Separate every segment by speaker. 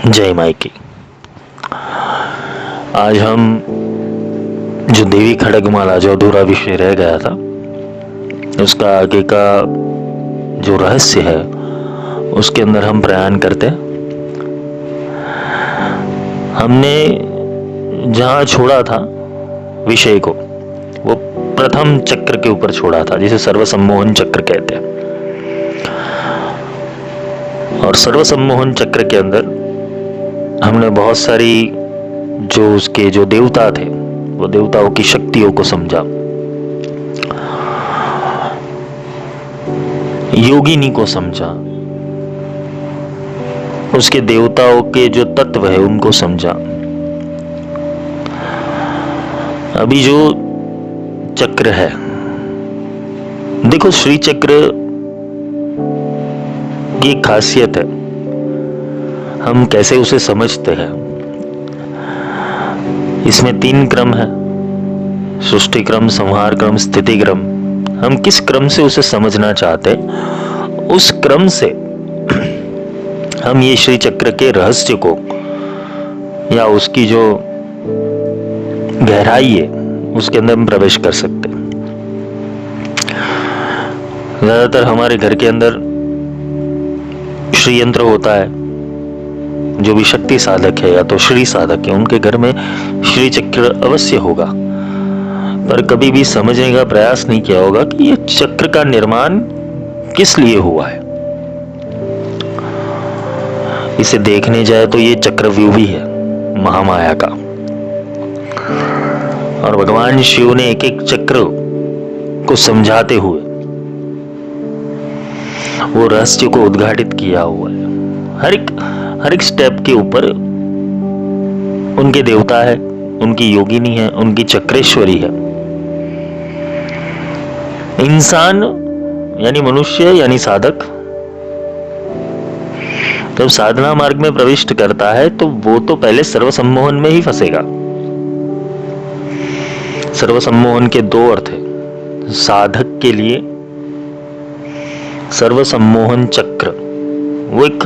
Speaker 1: जय माई की। आज हम जो देवी खड़गमाला जो अधूरा विषय रह गया था उसका आगे का जो रहस्य है उसके अंदर हम प्रयाण करते हैं। हमने जहां छोड़ा था विषय को वो प्रथम चक्र के ऊपर छोड़ा था जिसे सर्वसम्मोहन चक्र कहते हैं। और सर्वसम्मोहन चक्र के अंदर हमने बहुत सारी जो उसके जो देवता थे वो देवताओं की शक्तियों को समझा, योगिनी को समझा, उसके देवताओं के जो तत्व है उनको समझा। अभी जो चक्र है, देखो श्री चक्र की एक खासियत है, हम कैसे उसे समझते हैं। इसमें 3 क्रम है, सृष्टि क्रम, संहार क्रम, स्थिति क्रम। हम किस क्रम से उसे समझना चाहते उस क्रम से हम ये श्री चक्र के रहस्य को या उसकी जो गहराई है उसके अंदर हम प्रवेश कर सकते हैं। ज्यादातर हमारे घर के अंदर श्री यंत्र होता है, जो भी शक्ति साधक है या तो श्री साधक है उनके घर में श्री चक्र अवश्य होगा, पर कभी भी समझने का प्रयास नहीं किया होगा कि ये चक्र का निर्माण किस लिए हुआ है। इसे देखने जाए तो ये चक्रव्यूह भी है महामाया का, और भगवान शिव ने एक एक चक्र को समझाते हुए वो रहस्य को उद्घाटित किया हुआ है। हर एक स्टेप के ऊपर उनके देवता है, उनकी योगिनी है, उनकी चक्रेश्वरी है। इंसान यानी मनुष्य यानी साधक जब साधना मार्ग में प्रविष्ट करता है तो वो तो पहले सर्वसम्मोहन में ही फंसेगा। सर्वसम्मोहन के 2 अर्थ है। साधक के लिए सर्वसम्मोहन चक्र वो एक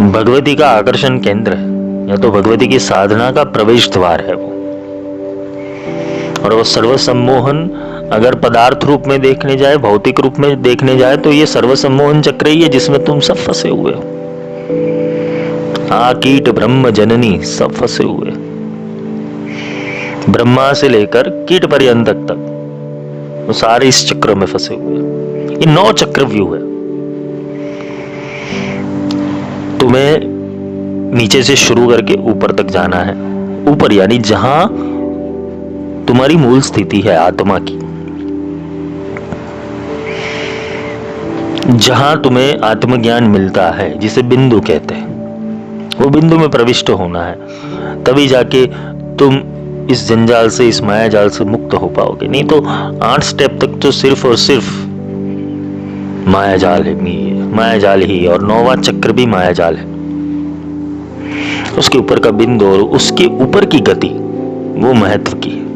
Speaker 1: भगवती का आकर्षण केंद्र है, या तो भगवती की साधना का प्रवेश द्वार है वो। और वो सर्वसम्मोहन अगर पदार्थ रूप में देखने जाए, भौतिक रूप में देखने जाए तो ये सर्वसम्मोहन चक्र ही है जिसमें तुम सब फंसे हुए हो। कीट ब्रह्म जननी सब फंसे हुए, ब्रह्मा से लेकर कीट पर्यंत तक वो सारे इस चक्र में फंसे हुए। ये 9 चक्रव्यूह है। तुम्हें नीचे से शुरू करके ऊपर तक जाना है। ऊपर यानी जहां तुम्हारी मूल स्थिति है आत्मा की, जहां तुम्हें आत्मज्ञान मिलता है जिसे बिंदु कहते हैं, वो बिंदु में प्रविष्ट होना है। तभी जाके तुम इस जंजाल से, इस माया जाल से मुक्त हो पाओगे। नहीं तो 8 स्टेप तक तो सिर्फ और सिर्फ माया जाल ही, और 9वां चक्र भी माया जाल है। उसके ऊपर का बिंदु और उसके ऊपर की गति वो महत्व की है।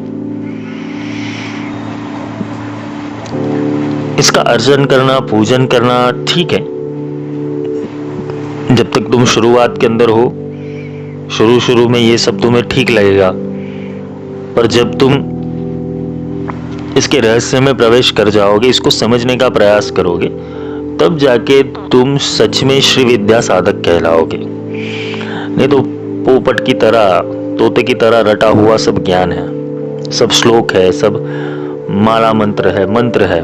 Speaker 1: इसका अर्जन करना, पूजन करना ठीक है जब तक तुम शुरुआत के अंदर हो। शुरू में ये सब तुम्हें ठीक लगेगा, पर जब तुम इसके रहस्य में प्रवेश कर जाओगे, इसको समझने का प्रयास करोगे, तब जाके तुम सच में श्री विद्या साधक कहलाओगे। नहीं तो पोपट की तरह, तोते की तरह रटा हुआ सब ज्ञान है, सब श्लोक है, सब माला मंत्र है।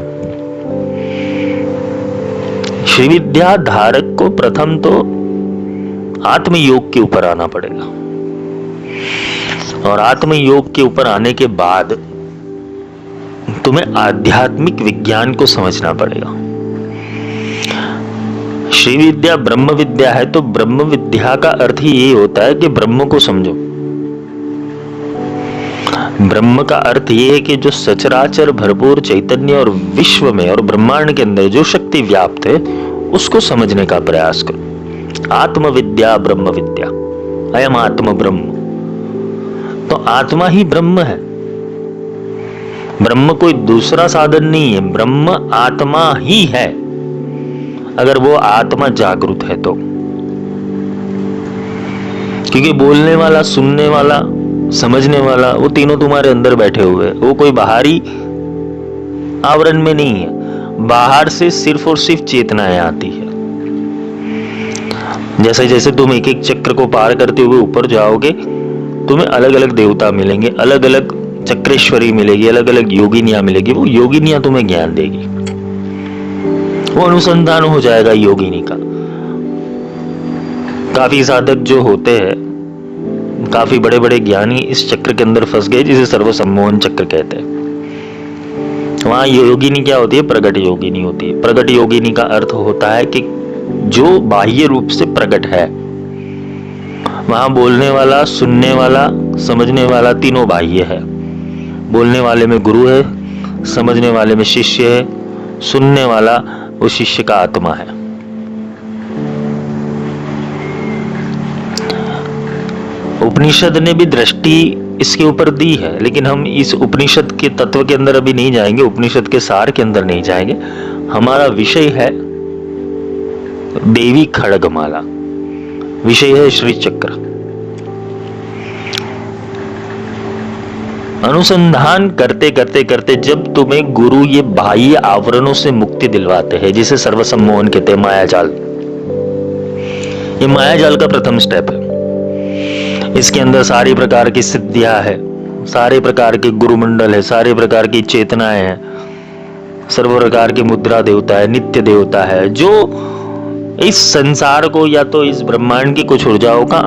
Speaker 1: श्री विद्या धारक को प्रथम तो आत्मयोग के ऊपर आना पड़ेगा, और आत्मयोग के ऊपर आने के बाद तुम्हें आध्यात्मिक विज्ञान को समझना पड़ेगा। श्री विद्या ब्रह्म विद्या है, तो ब्रह्म विद्या का अर्थ ही यही होता है कि ब्रह्म को समझो। ब्रह्म का अर्थ ये है कि जो सचराचर भरपूर चैतन्य और विश्व में और ब्रह्मांड के अंदर जो शक्ति व्याप्त है उसको समझने का प्रयास करो। आत्म विद्या ब्रह्म विद्या, अयम आत्म ब्रह्म। तो आत्मा ही ब्रह्म है, ब्रह्म कोई दूसरा साधन नहीं है, ब्रह्म आत्मा ही है। अगर वो आत्मा जागृत है तो क्योंकि बोलने वाला, सुनने वाला, समझने वाला, वो तीनों तुम्हारे अंदर बैठे हुए हैं। वो कोई बाहरी आवरण में नहीं है, बाहर से सिर्फ और सिर्फ चेतनाएं आती है। जैसे जैसे तुम एक एक चक्र को पार करते हुए ऊपर जाओगे, तुम्हें अलग अलग देवता मिलेंगे, अलग अलग चक्रेश्वरी मिलेगी, अलग अलग योगिनियां मिलेगी। वो योगिनियां तुम्हें ज्ञान देगी, वो अनुसंधान हो जाएगा योगिनी का। काफी साधक जो होते हैं, काफी बड़े बड़े ज्ञानी इस चक्र के अंदर फंस गए, जिसे सर्व सम्मोहन चक्र कहते हैं। वहां योगिनी क्या होती है? प्रगट योगिनी होती है। प्रगट योगिनी का अर्थ होता है कि जो बाह्य रूप से प्रकट है। वहां बोलने वाला, सुनने वाला, समझने वाला तीनों बाह्य है। बोलने वाले में गुरु है, समझने वाले में शिष्य है, सुनने वाला वो शिष्य का आत्मा है। उपनिषद ने भी दृष्टि इसके ऊपर दी है, लेकिन हम इस उपनिषद के तत्व के अंदर अभी नहीं जाएंगे, उपनिषद के सार के अंदर नहीं जाएंगे। हमारा विषय है देवी खड्गमाला, विषय है श्री चक्र। अनुसंधान करते करते करते जब तुम्हें गुरु ये बाह्य आवरणों से मुक्ति दिलवाते हैं, जिसे सर्वसम्मोहन कहते हैं, मायाजाल, ये मायाजाल का प्रथम स्टेप है। इसके अंदर सारी प्रकार की सिद्धियां है, सारे प्रकार के गुरुमंडल है, सारे प्रकार की चेतनाएं हैं, सर्व प्रकार की मुद्रा देवता है, नित्य देवता है, जो इस संसार को या तो इस ब्रह्मांड की कुछ ऊर्जाओं का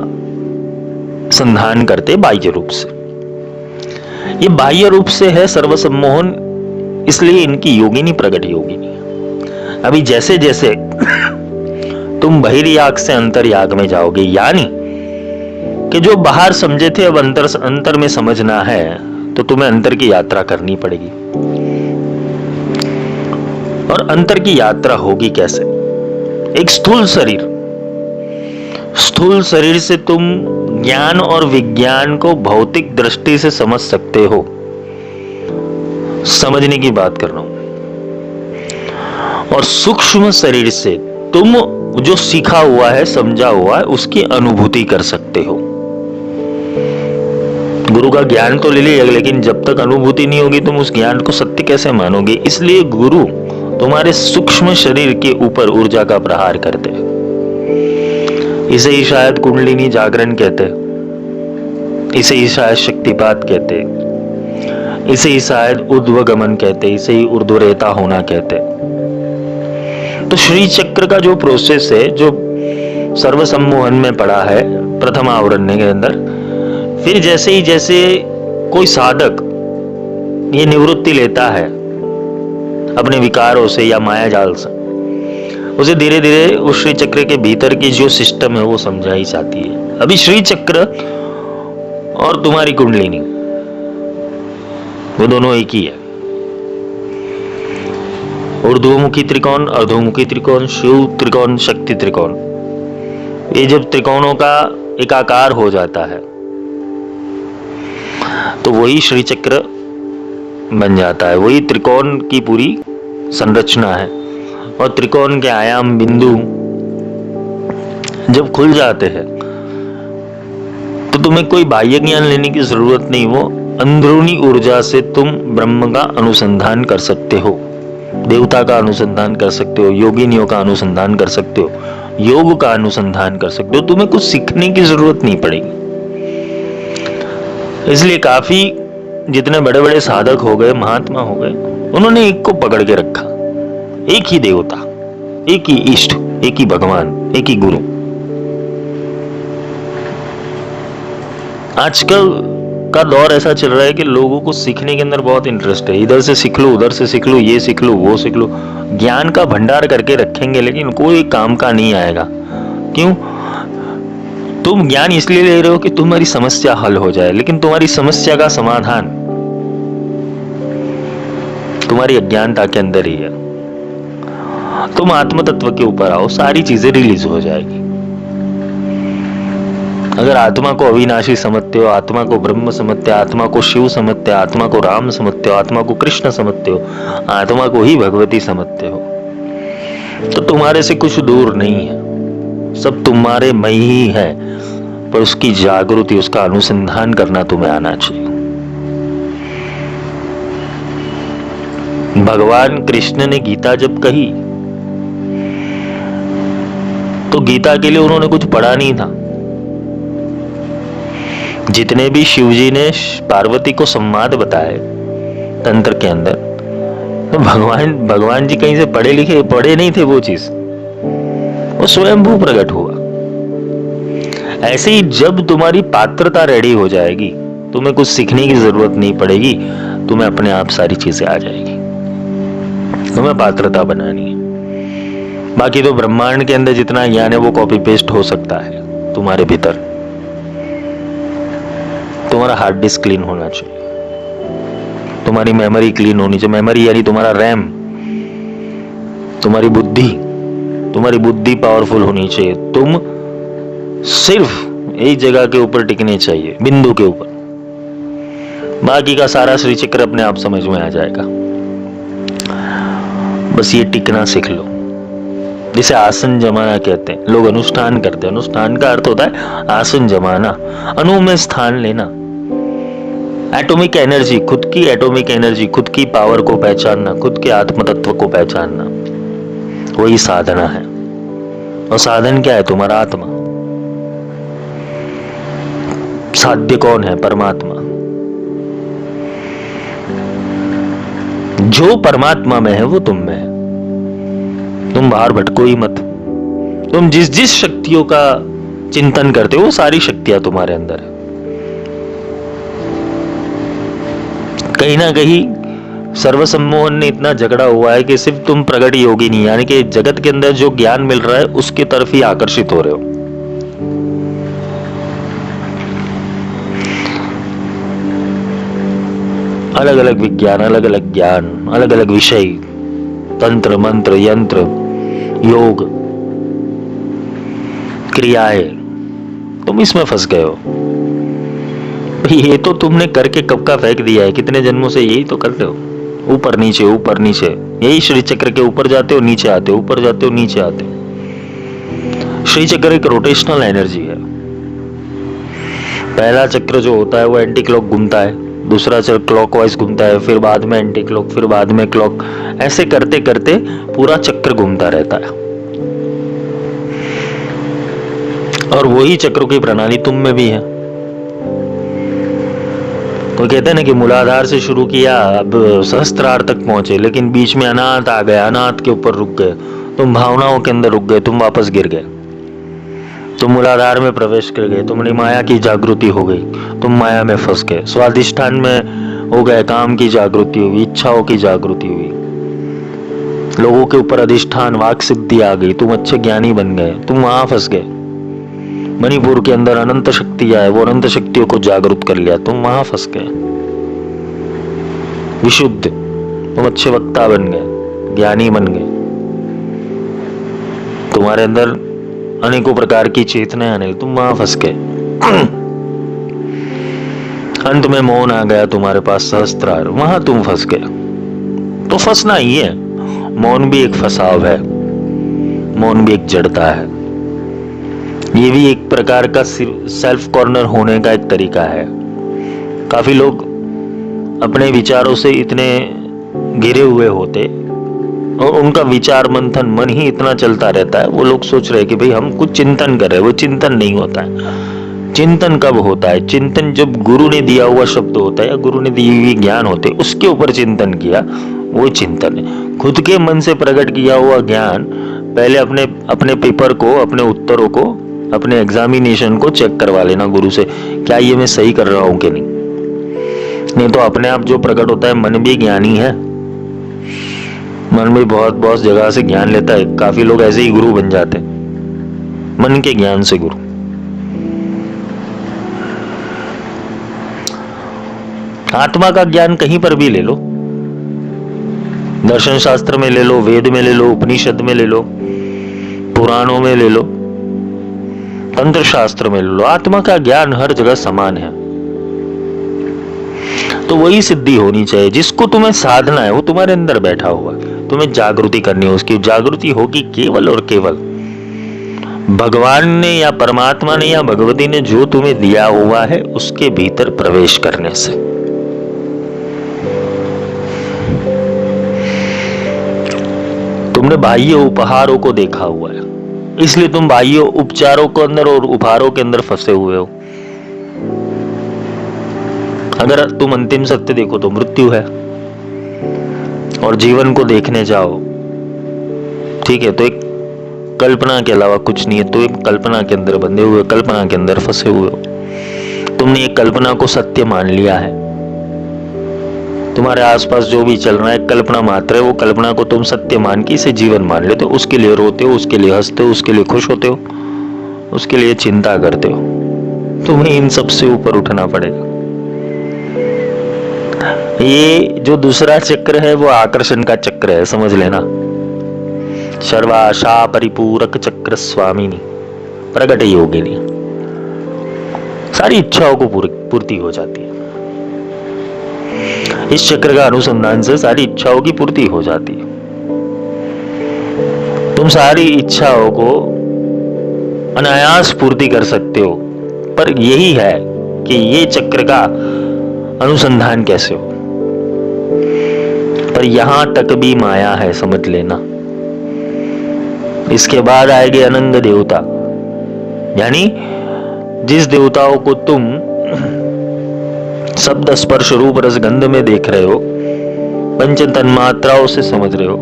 Speaker 1: संधान करते बाह्य रूप से। ये बाह्य रूप से है सर्वसम्मोहन, इसलिए इनकी योगिनी प्रगट योगिनी। अभी जैसे जैसे तुम बहिर्याग से अंतर्याग में जाओगे, यानी कि जो बाहर समझे थे अब अंतर में समझना है, तो तुम्हें अंतर की यात्रा करनी पड़ेगी। और अंतर की यात्रा होगी कैसे? एक स्थूल शरीर से तुम ज्ञान और विज्ञान को भौतिक दृष्टि से समझ सकते हो। समझने की बात कर रहा हूं। और सूक्ष्म शरीर से तुम जो सीखा हुआ है, समझा हुआ है, उसकी अनुभूति कर सकते हो। गुरु का ज्ञान तो ले लिया, लेकिन जब तक अनुभूति नहीं होगी तुम उस ज्ञान को सत्य कैसे मानोगे? इसलिए गुरु तुम्हारे सूक्ष्म शरीर के ऊपर ऊर्जा का प्रहार करते हैं। इसे ही शायद कुंडलिनी जागरण कहते, इसे ही शायद शक्तिपात कहते, इसे ही शायद ऊर्ध्वगमन कहते, इसे ही ऊर्ध्वरेता होना कहते। तो श्री चक्र का जो प्रोसेस है, जो सर्वसम्मोहन में पड़ा है प्रथम आवरण के अंदर, फिर जैसे ही जैसे कोई साधक ये निवृत्ति लेता है अपने विकारों से या मायाजाल से, उसे धीरे धीरे उस श्री चक्र के भीतर की जो सिस्टम है वो समझाई जाती है। अभी श्री चक्र और तुम्हारी कुंडलिनी वो दोनों एक ही है। ऊर्ध्वमुखी त्रिकोण, अर्धोमुखी त्रिकोण, शिव त्रिकोण, शक्ति त्रिकोण, ये जब त्रिकोणों का एकाकार हो जाता है तो वही श्री चक्र बन जाता है। वही त्रिकोण की पूरी संरचना है। और त्रिकोण के आयाम बिंदु जब खुल जाते हैं तो तुम्हें कोई बाह्य ज्ञान लेने की जरूरत नहीं। वो अंदरूनी ऊर्जा से तुम ब्रह्म का अनुसंधान कर सकते हो, देवता का अनुसंधान कर सकते हो, योगिनियों का अनुसंधान कर सकते हो, योग का अनुसंधान कर सकते हो। तुम्हें कुछ सीखने की जरूरत नहीं पड़ेगी। इसलिए काफी जितने बड़े बड़े साधक हो गए, महात्मा हो गए, उन्होंने एक को पकड़ के रखा, एक ही देवता, एक ही इष्ट, एक ही भगवान, एक ही गुरु। आजकल का दौर ऐसा चल रहा है कि लोगों को सीखने के अंदर बहुत इंटरेस्ट है। इधर से सीख लो, उधर से सीख लो, ये सीख लो, वो सीख लो। ज्ञान का भंडार करके रखेंगे लेकिन कोई काम का नहीं आएगा। क्यों? तुम ज्ञान इसलिए ले रहे हो कि तुम्हारी समस्या हल हो जाए, लेकिन तुम्हारी समस्या का समाधान तुम्हारी अज्ञानता के अंदर ही है। तुम आत्म तत्व के ऊपर आओ, सारी चीजें रिलीज हो जाएगी। अगर आत्मा को अविनाशी समझते हो, आत्मा को ब्रह्म समझते हो, आत्मा को शिव समझते हो, आत्मा को राम समझते हो, आत्मा को कृष्ण समझते हो, आत्मा को ही भगवती समझते हो, तो तुम्हारे से कुछ दूर नहीं है, सब तुम्हारे में ही है। पर उसकी जागृति, उसका अनुसंधान करना तुम्हें आना चाहिए। भगवान कृष्ण ने गीता जब कही तो गीता के लिए उन्होंने कुछ पढ़ा नहीं था। जितने भी शिवजी ने पार्वती को संवाद बताए तंत्र के अंदर, तो भगवान जी कहीं से पढ़े नहीं थे वो चीज, वो स्वयंभू प्रकट हुआ। ऐसे ही जब तुम्हारी पात्रता रेडी हो जाएगी, तुम्हें कुछ सीखने की जरूरत नहीं पड़ेगी, तुम्हें अपने आप सारी चीजें आ जाएगी। तुम्हें पात्रता बनानी है। बाकी तो ब्रह्मांड के अंदर जितना ज्ञान है वो कॉपी पेस्ट हो सकता है तुम्हारे भीतर। तुम्हारा हार्ड डिस्क क्लीन होना चाहिए, तुम्हारी मेमोरी क्लीन होनी चाहिए। मेमोरी यानी तुम्हारा रैम, तुम्हारी बुद्धि पावरफुल होनी चाहिए। तुम सिर्फ एक जगह के ऊपर टिकने चाहिए, बिंदु के ऊपर। बाकी का सारा श्री चक्र अपने आप समझ में आ जाएगा। बस ये टिकना सीख लो, जिसे आसन जमाना कहते हैं। लोग अनुष्ठान करते हैं, अनुष्ठान का अर्थ होता है आसन जमाना, अनु में स्थान लेना। एटॉमिक एनर्जी, खुद की एटॉमिक एनर्जी, खुद की पावर को पहचानना, खुद के आत्म तत्व को पहचानना, वही साधना है। और साधन क्या है? तुम्हारा आत्मा। साध्य कौन है? परमात्मा। जो परमात्मा में है वो तुम में है। तुम बाहर भटको ही मत। तुम जिस शक्तियों का चिंतन करते हो वो सारी शक्तियां तुम्हारे अंदर है। कहीं ना कहीं सर्वसम्मोहन ने इतना झगड़ा हुआ है कि सिर्फ तुम प्रगट योगी नहीं, यानी कि जगत के अंदर जो ज्ञान मिल रहा है उसकी तरफ ही आकर्षित हो रहे हो। अलग अलग विज्ञान, अलग अलग ज्ञान, अलग अलग विषय, तंत्र मंत्र यंत्र योग क्रियाएं, तुम इसमें फंस गए हो। ये तो तुमने करके कब का फेंक दिया है। कितने जन्मों से यही तो करते हो, ऊपर नीचे ऊपर नीचे। यही श्री चक्र के ऊपर जाते हो नीचे आते हो, ऊपर जाते हो नीचे आते हो। श्री चक्र एक रोटेशनल एनर्जी है। पहला चक्र जो होता है वो एंटी क्लॉक घूमता है, दूसरा चक्र क्लॉकवाइज घूमता है, फिर बाद में एंटी क्लॉक, फिर बाद में क्लॉक। ऐसे करते करते पूरा चक्र घूमता रहता है। और वही चक्रों की प्रणाली तुम में भी है। कोई कहते हैं ना कि मूलाधार से शुरू किया, अब सहस्त्रार तक पहुंचे, लेकिन बीच में अनाथ आ गए, अनाथ के ऊपर रुक गए, तुम भावनाओं के अंदर रुक गए, तुम वापस गिर गए। तुम मूलाधार में प्रवेश कर गए, तुम्हारी माया की जागृति हो गई, तुम माया में फंस गए। स्वादिष्ठान में हो गए, काम की जागृति हुई, इच्छाओं की जागृति हुई, लोगों के ऊपर अधिष्ठान, वाक सिद्धि आ गई, तुम अच्छे ज्ञानी बन गए, तुम वहां फंस गए। मणिपुर के अंदर अनंत शक्ति आए, वो अनंत शक्तियों को जागृत कर लिया, तुम वहां फंस गए। विशुद्ध, तुम अच्छे वक्ता बन गए, ज्ञानी बन गए, तुम्हारे अंदर अनेकों प्रकार की चेतनाएं आने, तुम वहां फंस गए। अंत में मौन आ गया तुम्हारे पास, सहस्त्रार, वहां तुम फंस गए। तो फंसना ही है। मौन भी एक फंसाव है, मौन भी एक जड़ता है। ये भी एक प्रकार का सेल्फ कॉर्नर होने का एक तरीका है। काफी लोग अपने विचारों से इतने घिरे हुए होते और उनका विचार मंथन, मन ही इतना चलता रहता है, वो लोग सोच रहे हैं कि भाई हम कुछ चिंतन कर रहे हैं। वो चिंतन नहीं होता है। चिंतन कब होता है? चिंतन जब गुरु ने दिया हुआ शब्द होता है या गुरु ने दी हुई ज्ञान होते, उसके ऊपर चिंतन किया, वो चिंतन है। खुद के मन से प्रकट किया हुआ ज्ञान पहले अपने पेपर को, अपने उत्तरों को, अपने एग्जामिनेशन को चेक करवा लेना गुरु से, क्या ये मैं सही कर रहा हूं कि नहीं तो अपने आप जो प्रकट होता है, मन भी ज्ञानी है। मन भी बहुत जगह से ज्ञान लेता है। काफी लोग ऐसे ही गुरु बन जाते हैं, मन के ज्ञान से गुरु। आत्मा का ज्ञान कहीं पर भी ले लो, दर्शन शास्त्र में ले लो, वेद में ले लो, उपनिषद में ले लो, पुराणों में ले लो, तंत्र शास्त्र में ले लो। आत्मा का ज्ञान हर जगह समान है। तो वही सिद्धि होनी चाहिए। जिसको तुम्हें साधना है वो तुम्हारे अंदर बैठा हुआ है, तुम्हें जागृति करनी है। उसकी जागृति होगी केवल और केवल भगवान ने या परमात्मा ने या भगवती ने जो तुम्हें दिया हुआ है उसके भीतर प्रवेश करने से। तुमने बाह्य उपहारों को देखा हुआ है, इसलिए तुम बाह्य उपचारों के अंदर और उपहारों के अंदर फंसे हुए हो। अगर तुम अंतिम सत्य देखो तो मृत्यु है, और जीवन को देखने जाओ, ठीक है, तो एक कल्पना के अलावा कुछ नहीं है। तो एक कल्पना के अंदर बंधे हुए, कल्पना के अंदर फंसे हुए हो। तुमने एक कल्पना को सत्य मान लिया है। तुम्हारे आसपास जो भी चल रहा है कल्पना मात्र है, वो कल्पना को तुम सत्य मान के इसे जीवन मान लेते हो। उसके लिए रोते हो, उसके लिए हंसते हो, उसके लिए खुश होते हो, उसके लिए चिंता करते हो। तुम्हें इन सब से ऊपर उठना पड़ेगा। ये जो दूसरा चक्र है वो आकर्षण का चक्र है, समझ लेना। सर्वाशा परिपूरक चक्र स्वामिनी प्रगट योगिनी। सारी इच्छाओं को पूर्ति हो जाती है। इस चक्र का अनुसंधान से सारी इच्छाओं की पूर्ति हो जाती है। तुम सारी इच्छाओं को अनायास पूर्ति कर सकते हो, पर यही है कि ये चक्र का अनुसंधान कैसे हो। पर यहां तक भी माया है, समझ लेना। इसके बाद आएंगे अनंग देवता, यानी जिस देवताओं को तुम शब्द स्पर्श रूप रस गंध में देख रहे हो, पंच तन्मात्राओं से समझ रहे हो,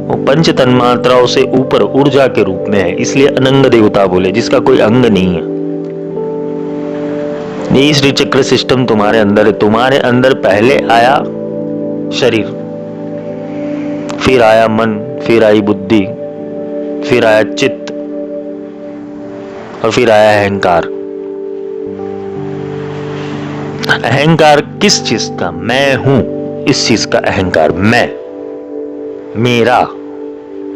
Speaker 1: वो पंच तन्मात्राओं से ऊपर ऊर्जा के रूप में है, इसलिए अनंग देवता बोले, जिसका कोई अंग नहीं है। ये श्री चक्र सिस्टम तुम्हारे अंदर है। तुम्हारे अंदर पहले आया शरीर, फिर आया मन, फिर आई बुद्धि, फिर आया चित्त, और फिर आया अहंकार। अहंकार किस चीज का? मैं हूं, इस चीज का अहंकार। मैं, मेरा,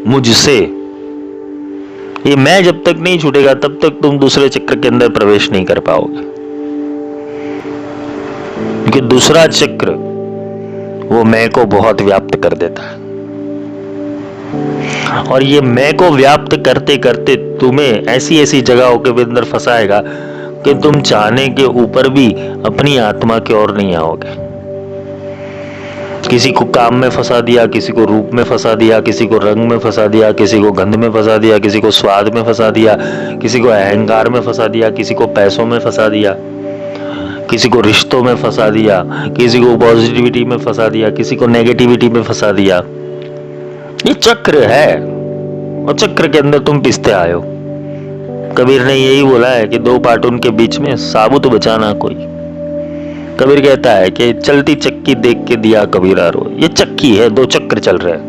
Speaker 1: मुझसे। ये मैं जब तक नहीं छूटेगा तब तक तुम दूसरे चक्र के अंदर प्रवेश नहीं कर पाओगे, क्योंकि दूसरा चक्र वो मैं को बहुत व्याप्त कर देता है। और ये मैं को व्याप्त करते करते तुम्हें ऐसी ऐसी जगहों के अंदर फंसाएगा कि तुम चाहने के ऊपर भी अपनी आत्मा की ओर नहीं आओगे। किसी को काम में फंसा दिया, किसी को रूप में फंसा दिया, किसी को रंग में फंसा दिया, किसी को गंध में फंसा दिया, किसी को स्वाद में फंसा दिया, किसी को अहंकार में फंसा दिया, किसी को पैसों में फंसा दिया, किसी को रिश्तों में फंसा दिया, किसी को पॉजिटिविटी में फंसा दिया, किसी को नेगेटिविटी में फंसा दिया। ये चक्र है, और चक्र के अंदर तुम पिसते आए हो। कबीर ने यही बोला है कि दो पाटून के बीच में साबुत बचाना कोई। कबीर कहता है कि चलती चक्की देख के दिया कबीरा रो। ये चक्की है, दो चक्र चल रहे हैं।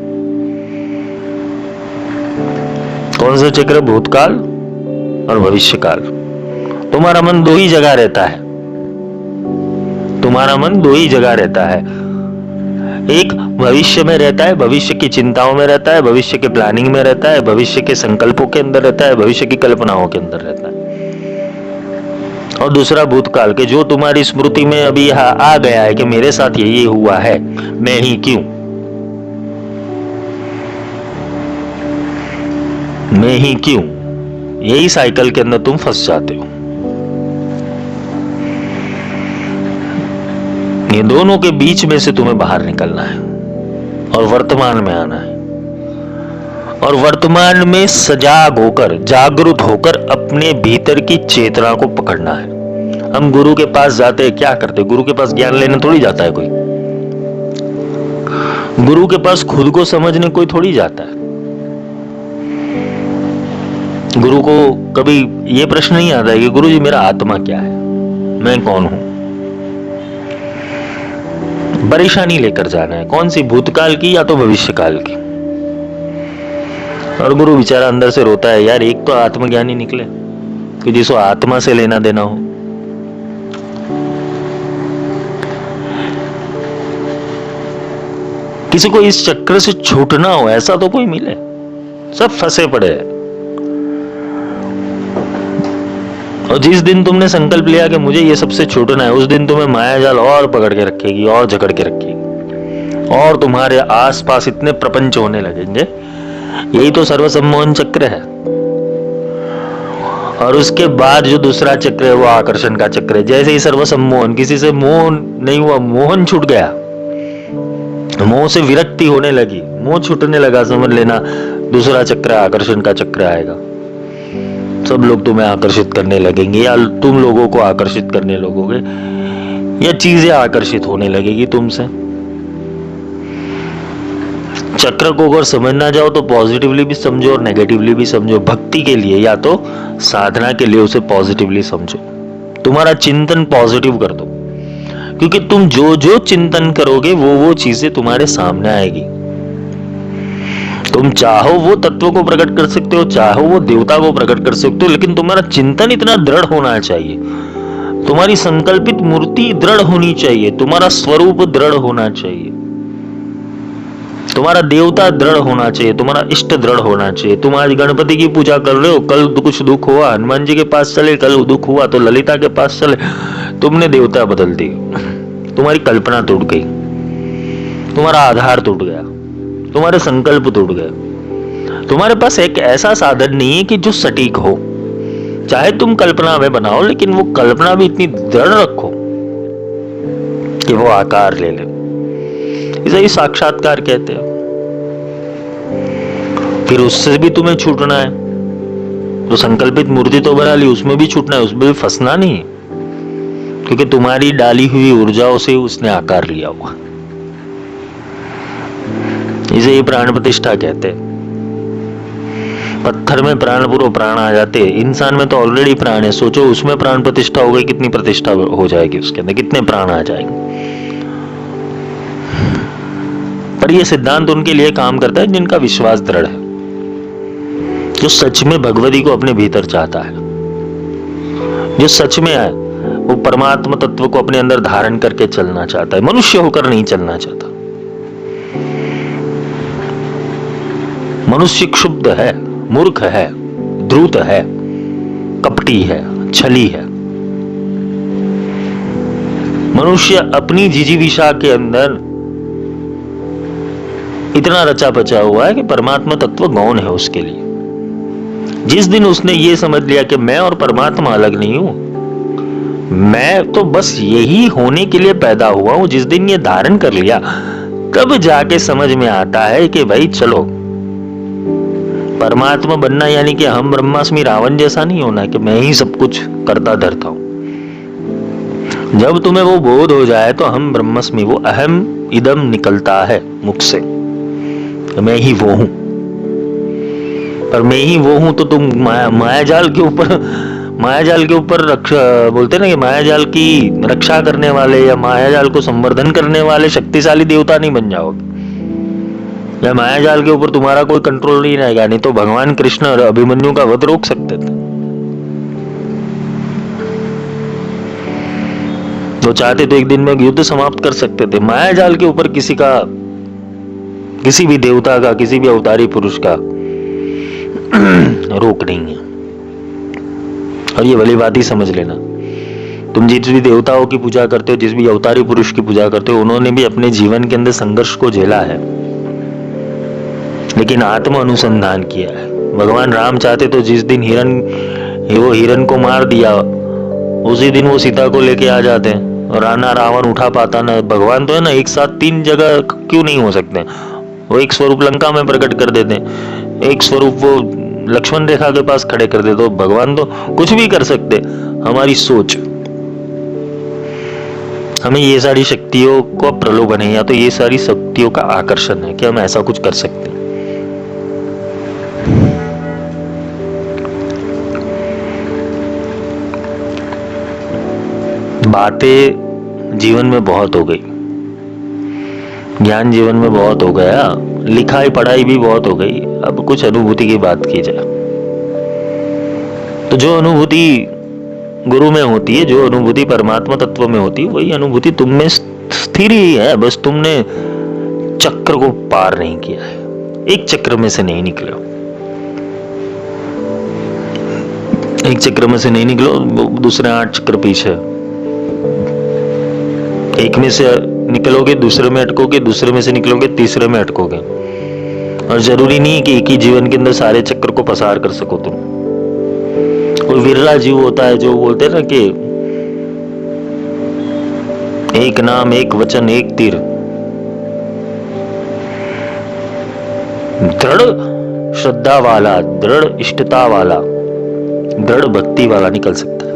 Speaker 1: कौन सा चक्र? भूतकाल और भविष्यकाल। तुम्हारा मन दो ही जगह रहता है। तुम्हारा मन दो ही जगह रहता है। एक भविष्य में रहता है, भविष्य की चिंताओं में रहता है, भविष्य के प्लानिंग में रहता है, भविष्य के संकल्पों के अंदर रहता है, भविष्य की कल्पनाओं के अंदर रहता है। और दूसरा भूतकाल के, जो तुम्हारी स्मृति में अभी आ गया है कि मेरे साथ यही हुआ है, मैं ही क्यों, मैं ही क्यों। यही साइकिल के अंदर तुम फंस जाते हो। ये दोनों के बीच में से तुम्हें बाहर निकलना है और वर्तमान में आना है, और वर्तमान में सजाग होकर, जागरूक होकर अपने भीतर की चेतना को पकड़ना है। हम गुरु के पास जाते हैं, क्या करते? गुरु के पास ज्ञान लेने थोड़ी जाता है कोई। गुरु के पास खुद को समझने कोई थोड़ी जाता है। गुरु को कभी यह प्रश्न नहीं आता है कि गुरु जी मेरा आत्मा क्या है, मैं कौन हूं। परेशानी लेकर जाना है, कौन सी? भूतकाल की या तो भविष्यकाल की। और गुरु बेचारा अंदर से रोता है, यार एक तो आत्मज्ञानी निकले कि जिसको आत्मा से लेना देना हो। किसी को इस चक्र से छूटना हो, ऐसा तो कोई मिले? सब फंसे पड़े हैं। और जिस दिन तुमने संकल्प लिया कि मुझे ये सबसे छूटना है, उस दिन तुम्हें माया जाल और पकड़ के रखेगी और जकड़ के रखेगी, और तुम्हारे आसपास इतने प्रपंच होने लगेंगे। यही तो सर्वसम्मोहन चक्र है। और उसके बाद जो दूसरा चक्र है वो आकर्षण का चक्र है। जैसे ही सर्वसम्मोहन, किसी से मोह नहीं हुआ, मोहन छूट गया, मोह से विरक्ति होने लगी, मोह छूटने लगा, समझ लेना दूसरा चक्र आकर्षण का चक्र आएगा। सब लोग तुम्हें आकर्षित करने लगेंगे, या तुम लोगों को आकर्षित करने लगोगे, या चीजें आकर्षित होने लगेगी तुमसे। चक्र को अगर समझना चाहो तो पॉजिटिवली भी समझो और नेगेटिवली भी समझो। भक्ति के लिए या तो साधना के लिए उसे पॉजिटिवली समझो, तुम्हारा चिंतन पॉजिटिव कर दो, क्योंकि तुम जो जो चिंतन करोगे वो चीजें तुम्हारे सामने आएगी। तुम चाहो वो तत्व को प्रकट कर सकते हो, चाहो वो देवता को प्रकट कर सकते हो, लेकिन तुम्हारा चिंतन इतना दृढ़ होना चाहिए, तुम्हारी संकल्पित मूर्ति दृढ़ होनी चाहिए, तुम्हारा स्वरूप दृढ़ होना चाहिए, तुम्हारा देवता दृढ़ होना चाहिए, तुम्हारा इष्ट दृढ़ होना चाहिए। तुम आज गणपति की पूजा कर रहे हो, कल कुछ दुख हुआ हनुमान जी के पास चले, कल दुख हुआ तो ललिता के पास चले, तुमने देवता बदल दी, तुम्हारी कल्पना टूट गई, तुम्हारा आधार टूट गया, तुम्हारे संकल्प टूट गए। तुम्हारे पास एक ऐसा साधन नहीं है कि जो सटीक हो। चाहे तुम कल्पना में बनाओ, लेकिन वो कल्पना भी इतनी दृढ़ रखो कि वो आकार ले ले। इसे ही साक्षात्कार कहते हैं। फिर उससे भी तुम्हें छूटना है, तो संकल्पित मूर्ति तो बना ली, उसमें भी छूटना है, उसमें भी फंसना नहीं है, क्योंकि तुम्हारी डाली हुई ऊर्जाओं से उसने आकार लिया हुआ। इसे ही प्राण प्रतिष्ठा कहते हैं। पत्थर में प्राण पूर्व प्राण आ जाते हैं, इंसान में तो ऑलरेडी प्राण है, सोचो उसमें प्राण प्रतिष्ठा हो गई, कितनी प्रतिष्ठा हो जाएगी उसके अंदर, कितने प्राण आ जाएंगे। पर यह सिद्धांत उनके लिए काम करता है जिनका विश्वास दृढ़ है, जो सच में भगवती को अपने भीतर चाहता है, जो सच में है वो परमात्मा तत्व को अपने अंदर धारण करके चलना चाहता है, मनुष्य होकर नहीं चलना चाहता। मनुष्य क्षुब्ध है, मूर्ख है, द्रुत है, कपटी है, छली है। मनुष्य अपनी जिजीविषा के अंदर इतना रचा बचा हुआ है कि परमात्मा तत्व गौण है उसके लिए। जिस दिन उसने ये समझ लिया कि मैं और परमात्मा अलग नहीं हूं, मैं तो बस यही होने के लिए पैदा हुआ हूं, जिस दिन ये धारण कर लिया, तब जाके समझ में आता है कि भाई चलो, परमात्मा बनना यानी कि हम ब्रह्मास्मि रावण जैसा नहीं होना कि मैं ही सब कुछ करता धरता हूं। जब तुम्हें वो बोध हो जाए तो हम ब्रह्मास्मि, वो अहम इदम निकलता है मुख से, मैं ही वो हूं। पर मैं ही वो हूं तो तुम मायाजाल के ऊपर बोलते ना कि मायाजाल की रक्षा करने वाले या मायाजाल को संवर्धन करने वाले शक्तिशाली देवता नहीं बन जाओगे, या मायाजाल के ऊपर तुम्हारा कोई कंट्रोल नहीं रहेगा। नहीं तो भगवान कृष्ण और अभिमन्यु का वध रोक सकते थे, तो चाहते तो एक दिन में युद्ध समाप्त कर सकते थे। मायाजाल के ऊपर किसी भी देवता का, किसी भी अवतारी पुरुष का रोक नहीं है। और ये भली बात ही समझ लेना, तुम जिस भी देवताओं की पूजा करते हो, जिस भी अवतारी पुरुष की पूजा करते हो, उन्होंने भी अपने जीवन के अंदर संघर्ष को झेला है, लेकिन आत्म अनुसंधान किया है। भगवान राम चाहते तो जिस दिन हिरण को मार दिया, उसी दिन वो सीता को लेके आ जाते हैं, और आना रावण उठा पाता ना। भगवान तो है ना, एक साथ 3 जगह क्यों नहीं हो सकते? वो एक स्वरूप लंका में प्रकट कर देते हैं, एक स्वरूप वो लक्ष्मण रेखा के पास खड़े कर देते। तो भगवान तो कुछ भी कर सकते। हमारी सोच हमें ये सारी शक्तियों को प्रलोभन है, या तो ये सारी शक्तियों का आकर्षण है कि हम ऐसा कुछ कर सकते हैं। बातें जीवन में बहुत हो गई, ज्ञान जीवन में बहुत हो गया, लिखाई पढ़ाई भी बहुत हो गई, अब कुछ अनुभूति की बात की जाए। तो जो अनुभूति गुरु में होती है, जो अनुभूति परमात्मा तत्व में होती है, वही अनुभूति तुम में स्थिर ही है, बस तुमने चक्र को पार नहीं किया है, एक चक्र में से नहीं निकले हो। एक चक्र में से नहीं निकलो, दूसरे 8 चक्र पीछे। एक में से निकलोगे, दूसरे में अटकोगे, दूसरे में से निकलोगे, तीसरे में अटकोगे। और जरूरी नहीं कि एक ही जीवन के अंदर सारे चक्र को पसार कर सको तुम। कोई विरला जीव होता है जो बोलते हैं ना कि एक नाम, एक वचन, एक तीर। दृढ़ श्रद्धा वाला, दृढ़ इष्टता वाला, दृढ़ भक्ति वाला निकल सकता है।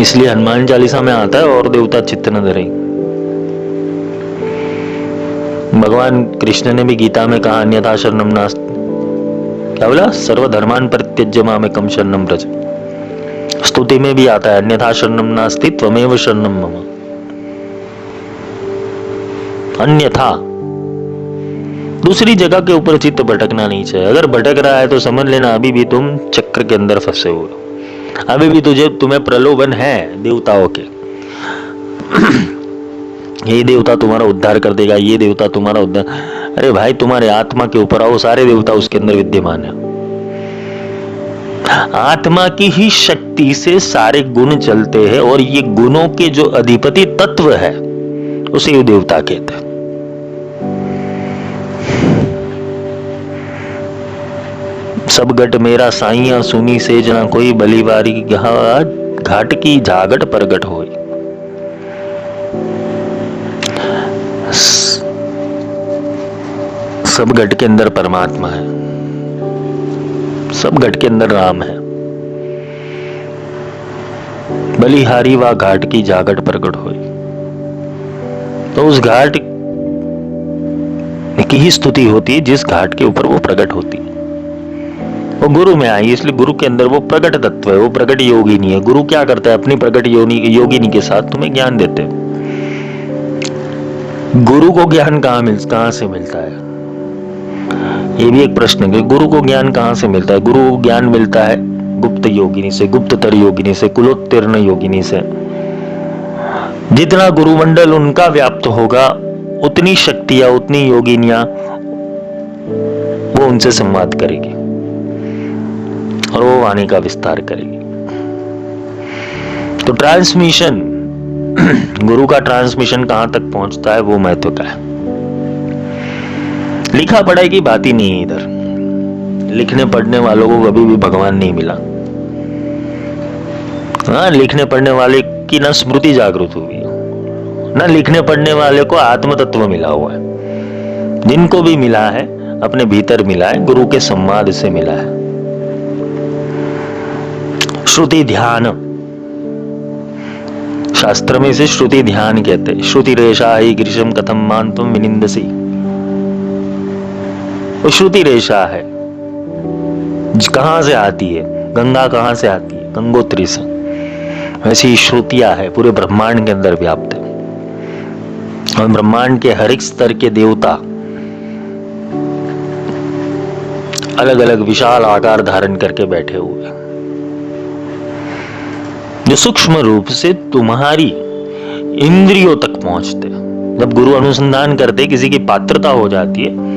Speaker 1: इसलिए हनुमान चालीसा में आता है और देवता चित्त न धरे। भगवान कृष्ण ने भी गीता में कहा अन्यथा शरणम नास्ति, क्या बोला? सर्वधर्मान परित्यज्य मामेकं शरणं व्रज। स्तुति में भी आता है अन्यथा शरणम नास्ति त्वमेव शरणम मम। अन्यथा दूसरी जगह के ऊपर चित्त भटकना नहीं चाहिए। अगर भटक रहा है तो समझ लेना अभी भी तुम चक्र के अंदर फंसे हुए हो, अभी भी तुम्हें प्रलोभन है देवताओं के। ये देवता तुम्हारा उद्धार कर देगा, ये देवता तुम्हारा उद्धार। अरे भाई, तुम्हारे आत्मा के ऊपर आओ, सारे देवता उसके अंदर विद्यमान है। आत्मा की ही शक्ति से सारे गुण चलते हैं और ये गुणों के जो अधिपति तत्व है उसे ये देवता कहते हैं। सब गट मेरा साइया सुनी सेज ना कोई बलिवारी, घाट की झागट प्रगट होई। सब गट के अंदर परमात्मा है, सब गट के अंदर राम है। बलिहारी व घाट की जागट प्रकट हुई। तो उस घाट की ही स्तुति होती है जिस घाट के ऊपर वो प्रकट होती है। वो गुरु में आई, इसलिए गुरु के अंदर वो प्रकट तत्व है, वो प्रकट योगिनी है। गुरु क्या करता है? अपनी प्रकट योगिनी के साथ तुम्हें ज्ञान देते हैं। गुरु को ज्ञान कहां से मिलता है? ये भी एक प्रश्न है कि गुरु को ज्ञान कहां से मिलता है? गुरु को ज्ञान मिलता है गुप्त योगिनी से, गुप्ततर योगिनी से, कुलोत्तीर्ण योगिनी से। जितना गुरुमंडल उनका व्याप्त होगा उतनी शक्तियां, उतनी योगिनियां वो उनसे संवाद करेगी और वो वाणी का विस्तार करेगी। तो ट्रांसमिशन, गुरु का ट्रांसमिशन कहां तक पहुंचता है वो महत्व का है। लिखा पढ़ाई की बात ही नहीं है इधर। लिखने पढ़ने वालों को कभी भी भगवान नहीं मिला। हाँ, लिखने पढ़ने वाले की ना स्मृति जागृत हुई है, ना लिखने पढ़ने वाले को आत्म तत्व मिला हुआ है। जिनको भी मिला है अपने भीतर मिला है, गुरु के संवाद से मिला है। श्रुति ध्यान, शास्त्र में इसे श्रुति ध्यान कहते हैं। श्रुति रेशा ही गिरिशम कथम मानतुम विनिंदसी। वो श्रुति रेशा है, कहां से आती है? गंगा कहां से आती है? गंगोत्री से। वैसी ही श्रुतियां है पूरे ब्रह्मांड के अंदर व्याप्त है और ब्रह्मांड के हर एक स्तर के देवता अलग अलग विशाल आकार धारण करके बैठे हुए हैं, जो सूक्ष्म रूप से तुम्हारी इंद्रियों तक पहुंचते हैं। जब गुरु अनुसंधान करते, किसी की पात्रता हो जाती है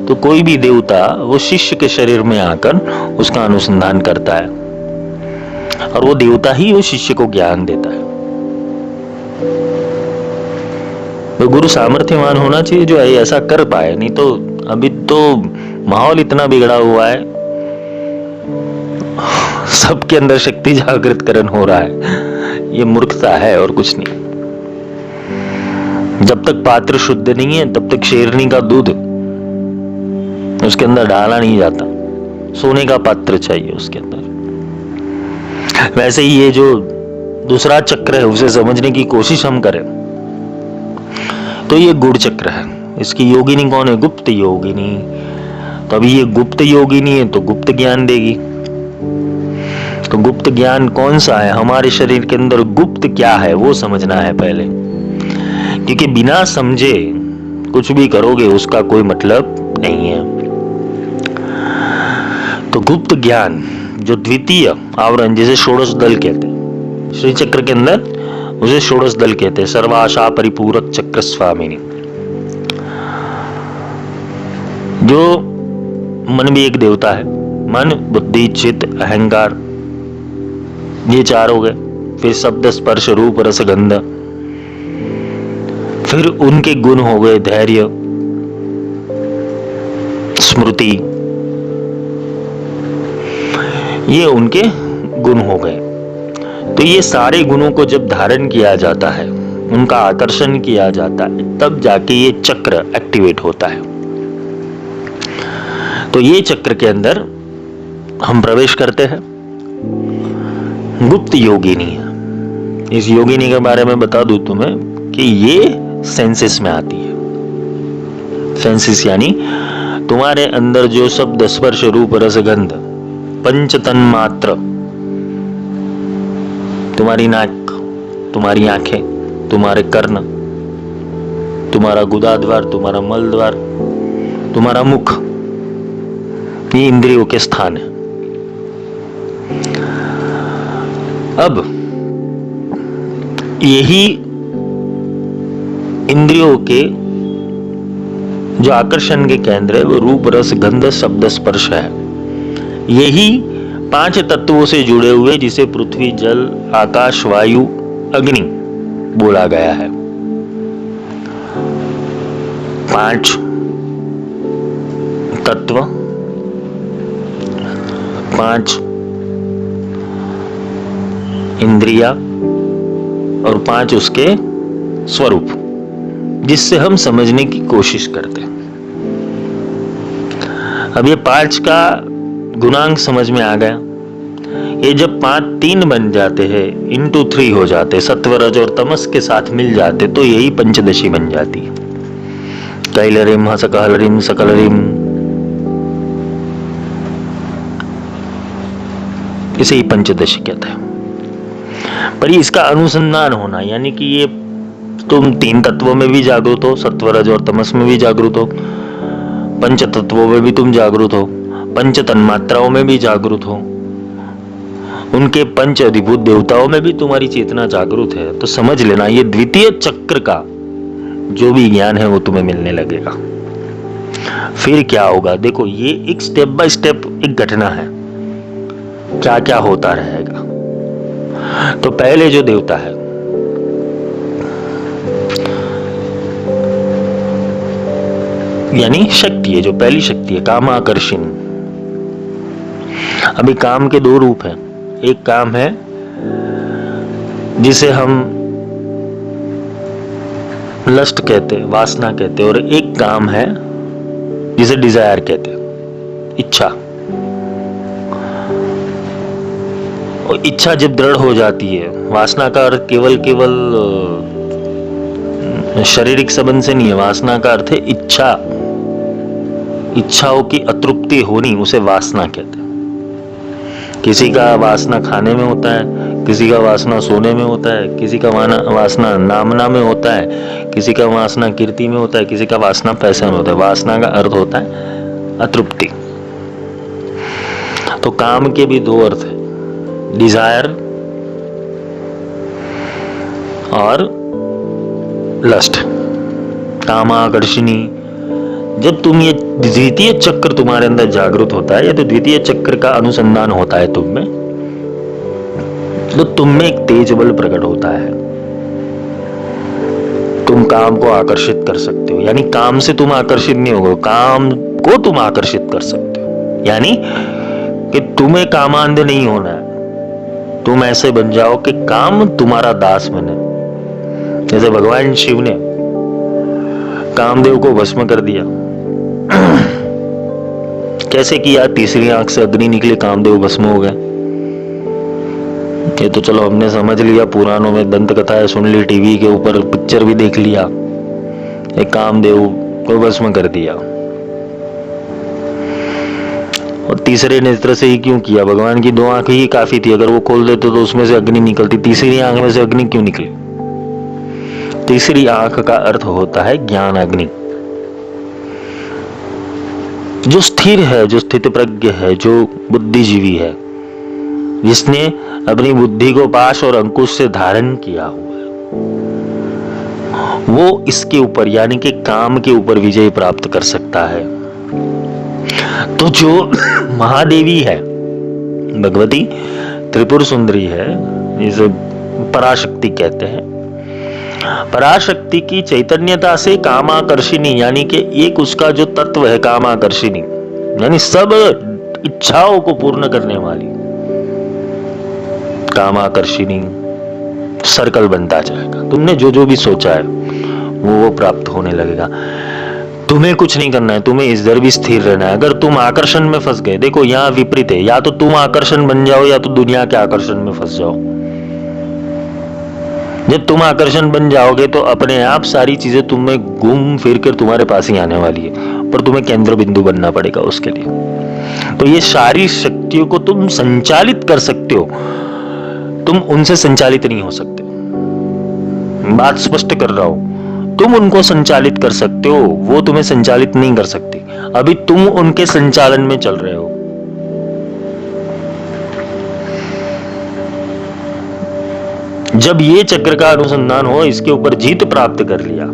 Speaker 1: तो कोई भी देवता वो शिष्य के शरीर में आकर उसका अनुसंधान करता है और वो देवता ही वो शिष्य को ज्ञान देता है। तो गुरु सामर्थ्यवान होना चाहिए जो ऐसा कर पाए, नहीं तो अभी तो माहौल इतना बिगड़ा हुआ है, सबके अंदर शक्ति जागृतकरण हो रहा है। ये मूर्खता है और कुछ नहीं। जब तक पात्र शुद्ध नहीं है तब तक शेरनी का दूध उसके अंदर डाला नहीं जाता। सोने का पात्र चाहिए उसके अंदर। वैसे ही ये जो दूसरा चक्र है उसे समझने की कोशिश हम करें तो ये गुड़ चक्र है। इसकी योगिनी कौन है? गुप्त योगिनी। तो अभी ये गुप्त योगिनी है तो गुप्त ज्ञान देगी। तो गुप्त ज्ञान कौन सा है? हमारे शरीर के अंदर गुप्त क्या है वो समझना है पहले, क्योंकि बिना समझे कुछ भी करोगे उसका कोई मतलब नहीं है। तो गुप्त ज्ञान जो द्वितीय आवरण, जिसे षोडश दल कहते हैं, श्री चक्र के अंदर उसे षोडश दल कहते हैं। सर्वाशा परिपूरक चक्र स्वामिनी। जो मन भी एक देवता है। मन, बुद्धि, चित्त, अहंकार, ये चार हो गए। फिर शब्द, स्पर्श, रूप, रस, गंध। फिर उनके गुण हो गए धैर्य, स्मृति, ये उनके गुण हो गए। तो ये सारे गुणों को जब धारण किया जाता है, उनका आकर्षण किया जाता है, तब जाके ये चक्र एक्टिवेट होता है। तो ये चक्र के अंदर हम प्रवेश करते हैं। गुप्त योगिनी है। इस योगिनी के बारे में बता दूं तुम्हें कि ये सेंसेस में आती है। सेंसेस यानी तुम्हारे अंदर जो शब्द स्पर्श रूप रस गंध पंच तन्मात्र, तुम्हारी नाक, तुम्हारी आंखें, तुम्हारे कर्ण, तुम्हारा गुदाद्वार, तुम्हारा मलद्वार, तुम्हारा मुख, ये इंद्रियों के स्थान है। अब यही इंद्रियों के जो आकर्षण के केंद्र है वो रूप रस गंध शब्द स्पर्श है। यही 5 तत्वों से जुड़े हुए जिसे पृथ्वी जल आकाश वायु अग्नि बोला गया है। 5 तत्व, 5 इंद्रिया और 5 उसके स्वरूप, जिससे हम समझने की कोशिश करते हैं। अब ये 5 का गुणांक समझ में आ गया। ये जब 5 3 बन जाते हैं, इंटू 3 हो जाते, सत्व रज और तमस के साथ मिल जाते, तो यही पंचदशी बन जाती है। कैलरिम हसकहलरिम सकलरिम, इसे ही पंचदशी कहते हैं। पर इसका अनुसंधान होना, यानी कि ये तुम 3 तत्वों में भी जागरूक हो, सत्व रज और तमस में भी जागरूक हो, पंच तत्वों में भी तुम जागरूक हो, पंच तन्मात्राओं में भी जागरूक हो, उनके पंच अधिभूत देवताओं में भी तुम्हारी चेतना जागरूक है, तो समझ लेना ये द्वितीय चक्र का जो भी ज्ञान है वो तुम्हें मिलने लगेगा। फिर क्या होगा देखो, ये एक स्टेप बाय स्टेप एक घटना है, क्या क्या होता रहेगा। तो पहले जो देवता है यानी शक्ति है, जो पहली शक्ति है कामाकर्षिणी। अभी काम के 2 रूप हैं। एक काम है जिसे हम लस्ट कहते हैं, वासना कहते हैं, और एक काम है जिसे डिजायर कहते हैं, इच्छा। और इच्छा जब दृढ़ हो जाती है, वासना का अर्थ केवल शारीरिक संबंध से नहीं है। वासना का अर्थ है इच्छा, इच्छाओं की अतृप्ति होनी, उसे वासना कहते हैं। किसी का वासना खाने में होता है, किसी का वासना सोने में होता है, किसी का वासना नामना में होता है, किसी का वासना कीर्ति में होता है, किसी का वासना पैसे में होता है। वासना का अर्थ होता है अतृप्ति। तो काम के भी 2 अर्थ है, डिजायर और लस्ट, कामाकर्षिणी। जब तुम ये द्वितीय चक्र तुम्हारे अंदर जागृत होता है, या तो द्वितीय चक्र का अनुसंधान होता है तुम में, तो तुम में एक तेज बल प्रकट होता है। तुम काम को आकर्षित कर सकते हो, यानी काम से तुम आकर्षित नहीं होगे, काम को तुम आकर्षित कर सकते हो। यानी कि तुम्हें कामांध नहीं होना है, तुम ऐसे बन जाओ कि काम तुम्हारा दास बने। जैसे भगवान शिव ने कामदेव को भस्म कर दिया। कैसे किया? तीसरी आंख से अग्नि निकली, कामदेव भस्म हो गए। ये तो चलो हमने समझ लिया, पुराणों में दंत कथाएं सुन ली, टीवी के ऊपर पिक्चर भी देख लिया। एक कामदेव को भस्म कर दिया। और तीसरे नेत्र से ही क्यों किया? भगवान की 2 आंखें ही काफी थी, अगर वो खोल देते तो उसमें से अग्नि निकलती। तीसरी आंख में से अग्नि क्यों निकली? तीसरी आंख का अर्थ होता है ज्ञान अग्नि, जो स्थिर है, जो स्थित प्रज्ञ है, जो बुद्धिजीवी है, जिसने अपनी बुद्धि को पाश और अंकुश से धारण किया हुआ है, वो इसके ऊपर यानी कि काम के ऊपर विजय प्राप्त कर सकता है। तो जो महादेवी है, भगवती त्रिपुर सुंदरी है, इसे पराशक्ति कहते हैं। पराशक्ति की चैतन्यता से कामाकर्षिणी, यानी कि एक उसका जो तत्व है कामाकर्षिणी, यानी सब इच्छाओं को पूर्ण करने वाली, कामाकर्षिणी सर्कल बनता जाएगा। तुमने जो जो भी सोचा है वो प्राप्त होने लगेगा। तुम्हें कुछ नहीं करना है, तुम्हें इधर भी स्थिर रहना है। अगर तुम आकर्षण में फंस गए, देखो यहाँ विपरीत है, या तो तुम आकर्षण बन जाओ या तो दुनिया के आकर्षण में फंस जाओ। जब तुम आकर्षण बन जाओगे तो अपने आप सारी चीजें तुम्हें घूम फिर कर तुम्हारे पास ही आने वाली है, पर तुम्हें केंद्र बिंदु बनना पड़ेगा उसके लिए। तो ये सारी शक्तियों को तुम संचालित कर सकते हो, तुम उनसे संचालित नहीं हो सकते। बात स्पष्ट कर रहा हूं, तुम उनको संचालित कर सकते हो, वो तुम्हें संचालित नहीं कर सकती। अभी तुम उनके संचालन में चल रहे हो। जब ये चक्र का अनुसंधान हो, इसके ऊपर जीत प्राप्त कर लिया,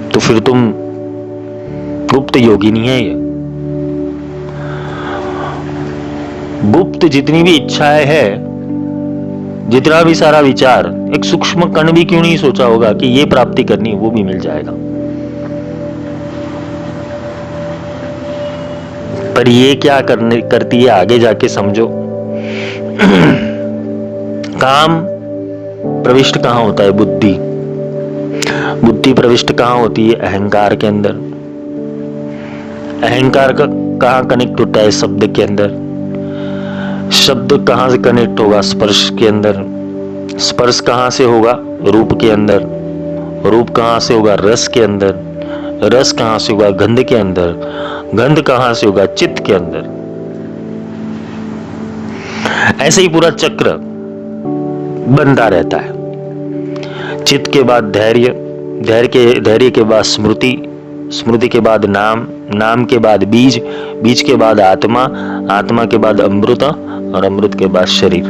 Speaker 1: तो फिर तुम गुप्त योगिनी है। ये गुप्त जितनी भी इच्छाएं है, जितना भी सारा विचार, एक सूक्ष्म कण भी क्यों नहीं सोचा होगा कि ये प्राप्ति करनी, वो भी मिल जाएगा। पर ये क्या करती है आगे जाके समझो। काम प्रविष्ट कहां होता है? बुद्धि। बुद्धि प्रविष्ट कहां होती है? अहंकार के अंदर। अहंकार का कहां कनेक्ट होता है? शब्द के अंदर। शब्द कहां से कनेक्ट होगा? स्पर्श के अंदर। स्पर्श कहां से होगा? रूप के अंदर। रूप कहां से होगा? रस के अंदर। रस कहां से होगा? गंध के अंदर। गंध कहां से होगा? चित्त के अंदर। ऐसे ही पूरा चक्र बनता रहता है। चित्त के बाद धैर्य, धैर्य के बाद स्मृति, स्मृति के बाद नाम, नाम के बाद बीज, बीज के बाद आत्मा, आत्मा के बाद अमृत और अमृत के बाद शरीर।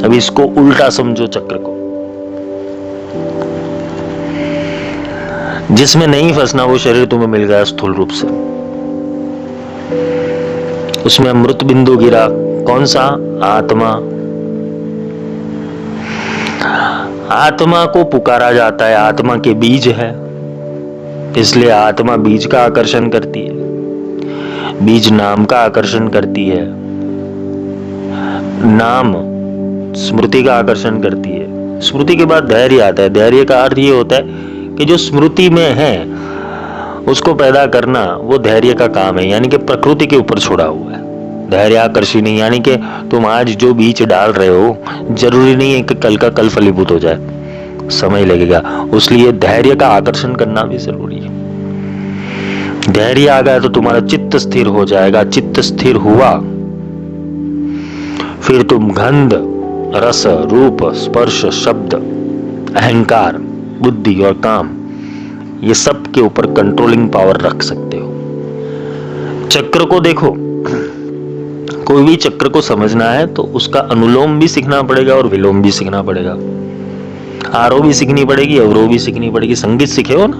Speaker 1: अब इसको उल्टा समझो चक्र को। जिसमें नहीं फंसना वो शरीर तुम्हें मिल गया स्थूल रूप से, उसमें अमृत बिंदु गिरा। कौन सा? आत्मा। आत्मा को पुकारा जाता है, आत्मा के बीज है, इसलिए आत्मा बीज का आकर्षण करती है, बीज नाम का आकर्षण करती है, नाम स्मृति का आकर्षण करती है। स्मृति के बाद धैर्य आता है। धैर्य का अर्थ ये होता है कि जो स्मृति में है उसको पैदा करना, वो धैर्य का काम है, यानी कि प्रकृति के ऊपर छोड़ा हुआ है। धैर्य आकर्षणी, यानी कि तुम आज जो बीज डाल रहे हो जरूरी नहीं है कि कल का कल फलीभूत हो जाए, समय लगेगा। उसलिए धैर्य का आकर्षण करना भी जरूरी है। धैर्य आ गया तो तुम्हारा चित्त स्थिर हो जाएगा। चित्त स्थिर हुआ फिर तुम गंध, रस, रूप, स्पर्श, शब्द, अहंकार, बुद्धि और काम, ये सब के ऊपर कंट्रोलिंग पावर रख सकते हो। चक्र को देखो, कोई भी चक्र को समझना है तो उसका अनुलोम भी सीखना पड़ेगा और विलोम भी सीखना पड़ेगा। आरो भी सीखनी पड़ेगी, अवरो भी सीखनी पड़ेगी। संगीत सीखे हो ना,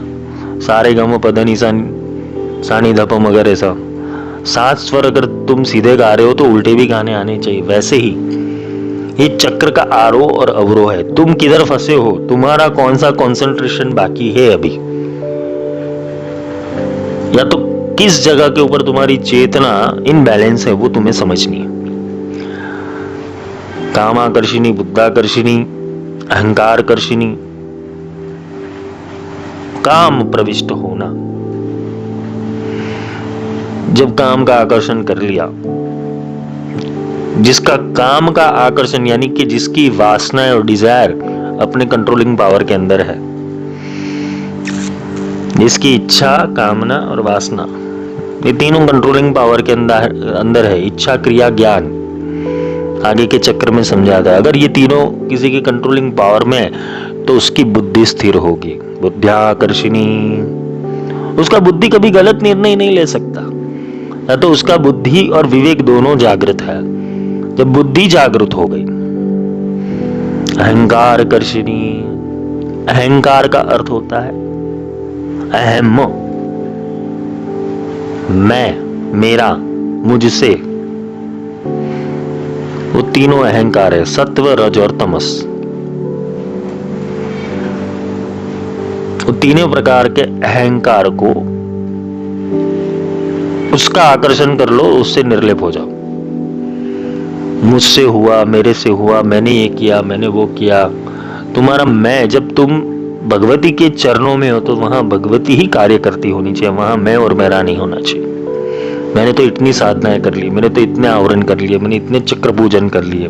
Speaker 1: सारे गम पद नि सानी धप मगर, ऐसा 7 स्वर अगर तुम सीधे गा रहे हो तो उल्टे भी गाने आने चाहिए। वैसे ही ये चक्र का आरोह और अवरोह है। तुम किधर फंसे हो, तुम्हारा कौन सा कंसंट्रेशन बाकी है अभी, या तो किस जगह के ऊपर तुम्हारी चेतना इनबैलेंस है, वो तुम्हें समझनी है। कामाकर्षिणी, बुद्धाकर्षिणी, अहंकारकर्षिणी, काम प्रविष्ट होना। जब काम का आकर्षण कर लिया, जिसका काम का आकर्षण यानी कि जिसकी वासना और डिजायर अपने कंट्रोलिंग पावर के अंदर है, जिसकी इच्छा, कामना और वासना, ये तीनों कंट्रोलिंग पावर के अंदर है। इच्छा, क्रिया, ज्ञान आगे के चक्र में समझाता है। अगर ये तीनों किसी की कंट्रोलिंग पावर में है तो उसकी बुद्धि स्थिर होगी। बुद्ध्याकर्षिणी, उसका बुद्धि कभी गलत निर्णय नहीं ले सकता, या तो उसका बुद्धि और विवेक दोनों जागृत है। जब बुद्धि जागृत हो गई, अहंकारकर्षिणी, अहंकार का अर्थ होता है अहम, मैं, मेरा, मुझसे। वो तीनों अहंकार है, सत्व, रज और तमस। वो तीनों प्रकार के अहंकार को, उसका आकर्षण कर लो, उससे निर्लेप हो जाओ। मुझसे हुआ, मेरे से हुआ, मैंने ये किया, मैंने वो किया। तुम्हारा मैं, जब तुम भगवती के चरणों में हो तो वहां भगवती ही कार्य करती होनी चाहिए, वहां मैं और मेरा नहीं होना चाहिए। मैंने तो इतनी साधनाएं कर ली, मैंने तो इतने आवरण कर लिए, मैंने इतने चक्र पूजन कर लिए,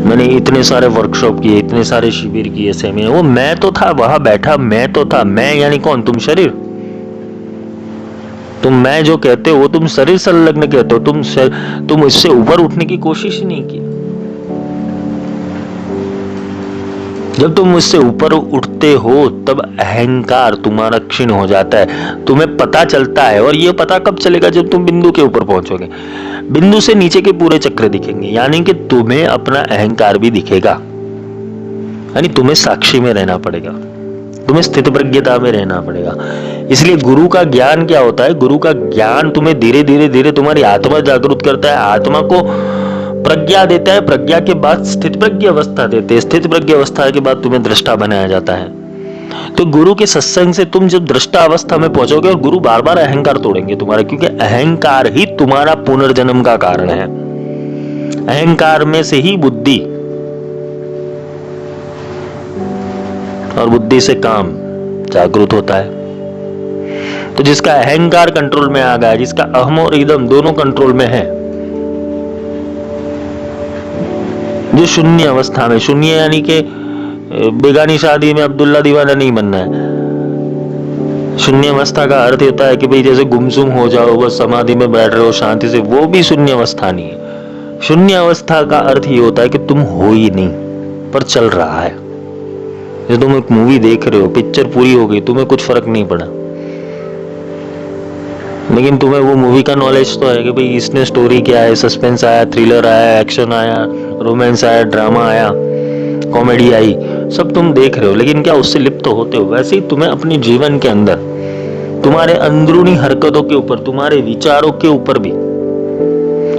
Speaker 1: मैंने इतने सारे वर्कशॉप किए, इतने सारे शिविर किए, सेमिनार, वो मैं तो था, वहां बैठा मैं तो था। मैं यानी कौन? तुम शरीर। तुम मैं जो कहते हो वो तुम शरीर संलग्न कहते हो। तुम इससे ऊपर उठने की कोशिश ही नहीं की। जब तुम उससे ऊपर उठते हो तब अहंकार तुम्हारा क्षीण हो जाता है, तुम्हें पता चलता है। और ये पता कब चलेगा? जब तुम बिंदु के ऊपर पहुंचोगे। बिंदु से नीचे के पूरे चक्र दिखेंगे, यानी कि तुम्हें अपना अहंकार भी दिखेगा। यानी तुम्हें साक्षी में रहना पड़ेगा, तुम्हें स्थित प्रज्ञता में रहना पड़ेगा। इसलिए गुरु का ज्ञान क्या होता है? गुरु का ज्ञान तुम्हें धीरे धीरे धीरे तुम्हारी आत्मा जागृत करता है, आत्मा को प्रज्ञा देता है, प्रज्ञा के बाद स्थित प्रज्ञ अवस्था देते हैं, स्थित प्रज्ञ अवस्था के बाद तुम्हें दृष्टा बनाया जाता है। तो गुरु के सत्संग से तुम जब दृष्टा अवस्था में पहुंचोगे, और गुरु बार बार अहंकार तोड़ेंगे तुम्हारा, क्योंकि अहंकार ही तुम्हारा पुनर्जन्म का कारण है। अहंकार में से ही बुद्धि, और बुद्धि से काम जागृत होता है। तो जिसका अहंकार कंट्रोल में आ गया, जिसका अहम और इदम दोनों कंट्रोल में है, जो शून्य अवस्था में, शून्य यानी कि बेगानी शादी में अब्दुल्ला दीवाना नहीं बनना है। शून्य अवस्था का अर्थ होता है कि भाई जैसे गुमसुम हो जाओ, बस समाधि में बैठ रहे हो शांति से, वो भी शून्य अवस्था नहीं है। शून्य अवस्था का अर्थ ये होता है कि तुम हो ही नहीं, पर चल रहा है। जैसे तुम एक मूवी देख रहे हो, पिक्चर पूरी हो गई, तुम्हें कुछ फर्क नहीं पड़ा, लेकिन तुम्हें वो मूवी का नॉलेज तो है कि भाई इसने स्टोरी क्या है, सस्पेंस आया, थ्रिलर आया, एक्शन आया, रोमांस आया, ड्रामा आया, कॉमेडी आई, सब तुम देख रहे हो, लेकिन क्या उससे लिप्त तो होते हो? वैसे ही तुम्हें अपने जीवन के अंदर तुम्हारे अंदरूनी हरकतों के ऊपर, तुम्हारे विचारों के ऊपर भी,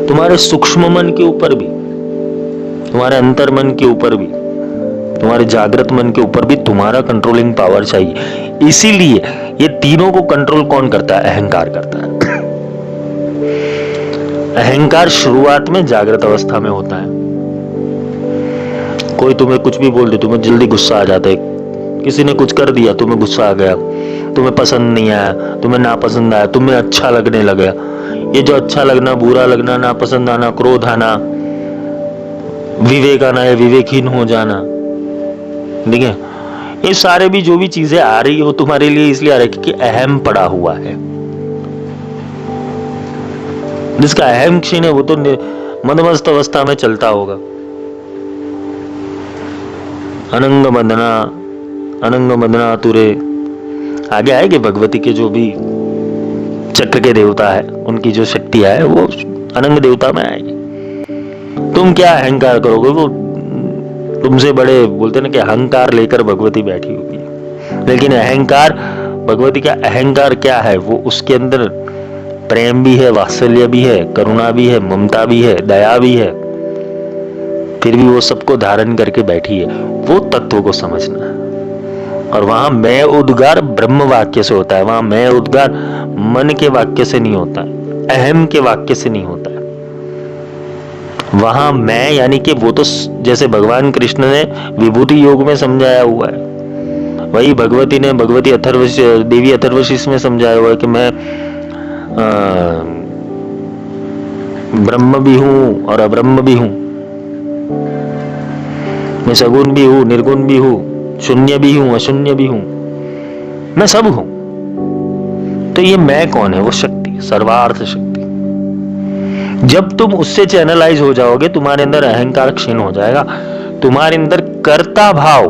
Speaker 1: तुम्हारे सूक्ष्म मन के ऊपर भी, तुम्हारे अंतर मन के ऊपर भी, तुम्हारे जागृत मन के ऊपर भी तुम्हारा कंट्रोलिंग पावर चाहिए। इसीलिए ये तीनों को कंट्रोल कौन करता है? अहंकार करता है। अहंकार शुरुआत में जागृत अवस्था में होता है। कोई तुम्हें कुछ भी बोल दे, तुम्हें जल्दी गुस्सा आ जाता है। किसी ने कुछ कर दिया, तुम्हें गुस्सा आ गया, तुम्हें पसंद नहीं आया, तुम्हें नापसंद आया, तुम्हें अच्छा लगने लगा। ये जो अच्छा लगना, बुरा लगना, नापसंद आना, क्रोध आना, विवेक आना या विवेकहीन हो जाना, ठीक है, ये सारे भी जो भी चीजें आ रही है वो तुम्हारे लिए इसलिए आ रही है कि अहम पड़ा हुआ है। जिसका अहम क्षीण है वो तो मदमस्त अवस्था में चलता होगा। अनंग मदना तुरे, आगे आएगी भगवती के जो भी चक्र के देवता है, उनकी जो शक्तियां है वो अनंग देवता में आएगी। तुम क्या अहंकार करोगे? वो तुमसे बड़े बोलते ना कि अहंकार लेकर भगवती बैठी होगी, लेकिन अहंकार, भगवती का अहंकार क्या है? वो उसके अंदर प्रेम भी है, वात्सल्य भी है, करुणा भी है, ममता भी है, दया भी है, फिर भी वो सबको धारण करके बैठी है। वो तत्व को समझना है। और वहां मैं उद्गार ब्रह्म वाक्य से होता है, वहां मैं उद्गार मन के वाक्य से नहीं होता है, अहम के वाक्य से नहीं होता है। वहां मैं यानी कि वो तो जैसे भगवान कृष्ण ने विभूति योग में समझाया हुआ है, वही भगवती ने भगवती देवी अथर्वशीष में समझाया हुआ है कि मैं ब्रह्म भी हूं और अब्रह्म भी हूं, मैं सगुण भी हूं, निर्गुण भी हूं, शून्य भी हूं, अशून्य भी हूं, मैं सब हूं। तो ये मैं कौन है? वो शक्ति, सर्वार्थ शक्ति। जब तुम उससे चैनलाइज हो जाओगे, तुम्हारे अंदर अहंकार क्षीण हो जाएगा, तुम्हारे अंदर कर्ता भाव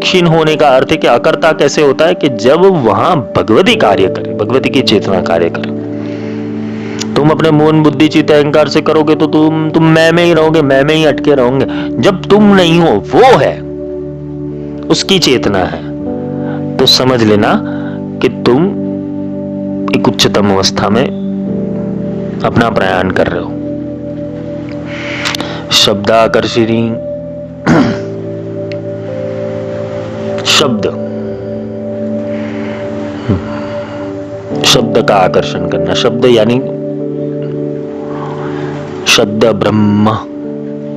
Speaker 1: क्षीण होने का अर्थ है कि अकर्ता कैसे होता है? कि जब वहां भगवती कार्य करे, भगवती की चेतना कार्य करे। तुम अपने मौन बुद्धि चित्त अहंकार से करोगे तो तुम मैं में ही रहोगे, मैं में ही अटके रहोगे। जब तुम नहीं हो, वो है, उसकी चेतना है, तो समझ लेना कि तुम एक उच्चतम अवस्था में अपना प्रयाण कर रहे हो। शब्दाकर्षिणी, शब्द का आकर्षण करना। शब्द यानी शब्द ब्रह्म,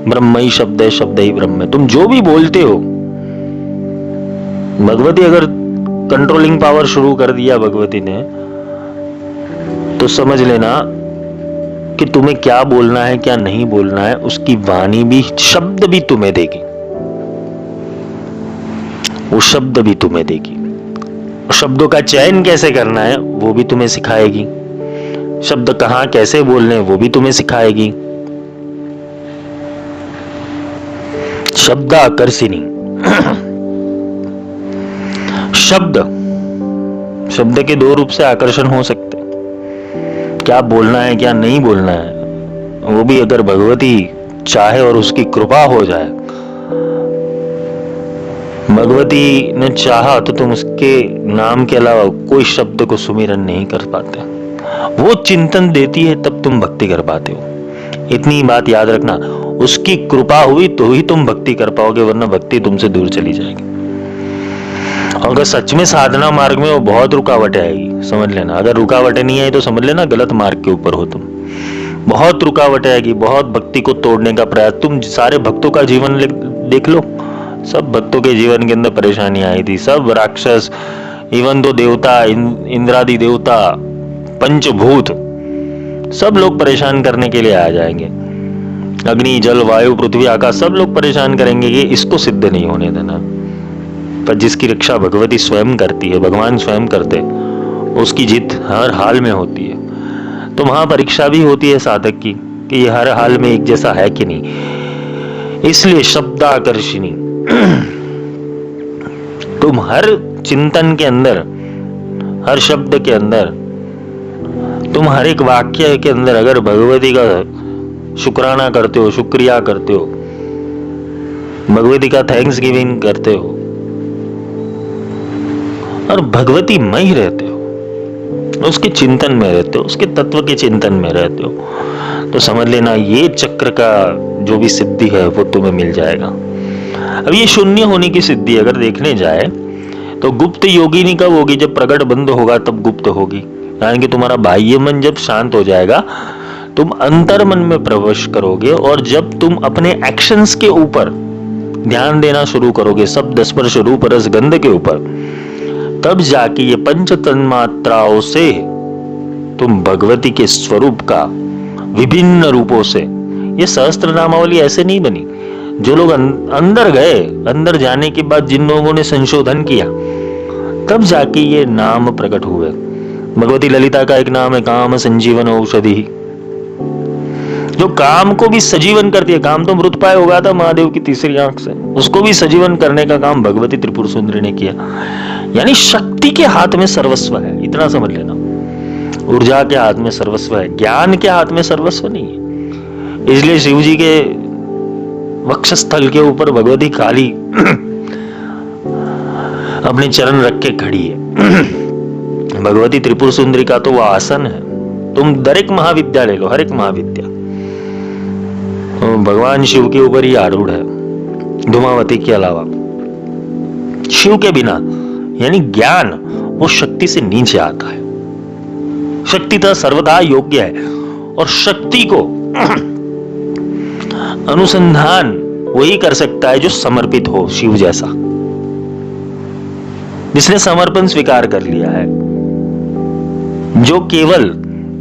Speaker 1: ब्रह्म ही शब्द है, शब्द ही ब्रह्म है। तुम जो भी बोलते हो, भगवती अगर कंट्रोलिंग पावर शुरू कर दिया भगवती ने, तो समझ लेना कि तुम्हें क्या बोलना है क्या नहीं बोलना है, उसकी वाणी भी, शब्द भी तुम्हें देगी, वो शब्द भी तुम्हें देगी। शब्दों का चयन कैसे करना है वो भी तुम्हें सिखाएगी, शब्द कहां कैसे बोलने वो भी तुम्हें सिखाएगी। शब्द आकर्षिणी। शब्द, शब्द के दो रूप से आकर्षण हो सकते, क्या बोलना है क्या नहीं बोलना है, वो भी अगर भगवती चाहे और उसकी कृपा हो जाए, भगवती ने चाहा तो तुम उसके नाम के अलावा कोई शब्द को सुमिरन नहीं कर पाते। वो चिंतन देती है तब तुम भक्ति कर पाते हो। इतनी बात याद रखना, उसकी कृपा हुई तो ही तुम भक्ति कर पाओगे, वरना भक्ति तुमसे दूर चली जाएगी। अगर सच में साधना मार्ग में वो बहुत रुकावटें आएगी, समझ लेना। अगर रुकावटें नहीं आई तो समझ लेना गलत मार्ग के ऊपर हो तुम। बहुत रुकावटें आएगी, बहुत भक्ति को तोड़ने का प्रयास। तुम सारे भक्तों का जीवन देख लो, सब भक्तों के जीवन के अंदर परेशानी आई थी। सब राक्षस, इवन तो देवता, इंद्रादि देवता, पंचभूत, सब लोग परेशान करने के लिए आ जाएंगे। अग्नि, जल, वायु, पृथ्वी, आकाश, सब लोग परेशान करेंगे कि इसको सिद्ध नहीं होने देना। पर जिसकी रक्षा भगवती स्वयं करती है, भगवान स्वयं करते, उसकी जीत हर हाल में होती है। तो वहां परीक्षा भी होती है साधक की कि ये हर हाल में एक जैसा है कि नहीं। इसलिए शब्दाकर्षिणी। तुम हर चिंतन के अंदर, हर शब्द के अंदर, तुम हर एक वाक्य के अंदर अगर भगवती का शुक्राना करते हो, शुक्रिया करते हो, भगवती का थैंक्स गिविंग करते हो और भगवती मय ही रहते हो, उसके चिंतन में रहते हो, उसके तत्व के चिंतन में रहते हो, तो समझ लेना ये चक्र का जो भी सिद्धि है वो तुम्हें मिल जाएगा। अब ये शून्य होने की सिद्धि अगर देखने जाए तो गुप्त योगिनी कब होगी? जब प्रकट बंद होगा तब गुप्त होगी। यानी कि तुम्हारा बाह्य मन जब शांत हो जाएगा, तुम अंतर मन में प्रवेश करोगे और जब तुम अपने एक्शंस के ऊपर ध्यान देना शुरू करोगे, शब्द, स्पर्श, रूप, रस, गंध के ऊपर, तब जाके ये पंच तन्मात्राओं से तुम भगवती के स्वरूप का विभिन्न रूपों से, ये सहस्त्र नामावली ऐसे नहीं बनी। जो लोग अंदर गए, अंदर जाने के बाद जिन लोगों ने संशोधन किया, तब जाके ये नाम प्रकट हुए। भगवती ललिता का एक नाम है काम संजीवन औषधि, जो काम को भी सजीवन करती है। काम तो मृतपाय हो गया था महादेव की तीसरी आंख से, उसको भी सजीवन करने का काम भगवती त्रिपुर सुंदरी ने किया। यानी शक्ति के हाथ में सर्वस्व है, इतना समझ लेना। ऊर्जा के हाथ में सर्वस्व है, ज्ञान के हाथ में सर्वस्व नहीं है। इसलिए शिव जी के वक्षस्थल के ऊपर भगवती काली अपने चरण रख के खड़ी है। भगवती त्रिपुर सुंदरी का तो वह आसन है। तुम दर एक महाविद्या ले लो, हर एक महाविद्या तो भगवान शिव के ऊपर ही आरूढ़ है, धूमावती के अलावा। शिव के बिना यानी ज्ञान वो शक्ति से नीचे आता है। शक्ति तो सर्वदा योग्य है और शक्ति को अनुसंधान वही कर सकता है जो समर्पित हो, शिव जैसा, जिसने समर्पण स्वीकार कर लिया है, जो केवल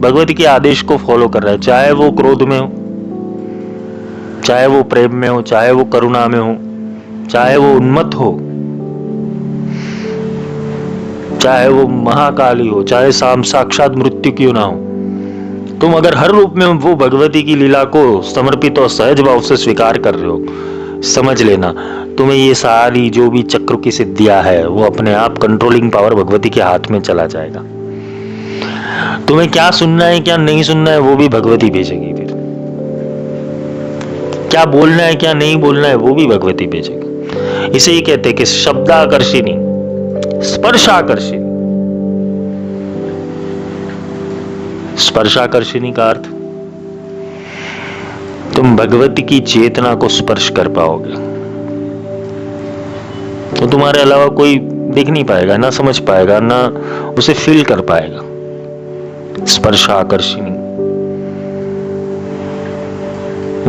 Speaker 1: भगवती के आदेश को फॉलो कर रहा है, चाहे वो क्रोध में हो, चाहे वो प्रेम में हो, चाहे वो करुणा में हो, चाहे वो उन्मत्त हो, चाहे वो महाकाली हो, चाहे साक्षात मृत्यु क्यों ना हो। तुम अगर हर रूप में वो भगवती की लीला को समर्पित और सहज भाव से स्वीकार कर रहे हो, समझ लेना तुम्हें ये सारी जो भी चक्र की सिद्धियां है वो अपने आप कंट्रोलिंग पावर भगवती के हाथ में चला जाएगा। तुम्हें क्या सुनना है क्या नहीं सुनना है वो भी भगवती भेजेगी, फिर क्या बोलना है क्या नहीं बोलना है वो भी भगवती भेजेगी। इसे ही कहते हैं कि शब्दाकर्षिणी, स्पर्शाकर्षिणी। स्पर्शाकर्षिणी का अर्थ तुम भगवती की चेतना को स्पर्श कर पाओगे तो तुम्हारे अलावा कोई देख नहीं पाएगा, ना समझ पाएगा, ना उसे फील कर पाएगा। स्पर्शाकर्षिणी।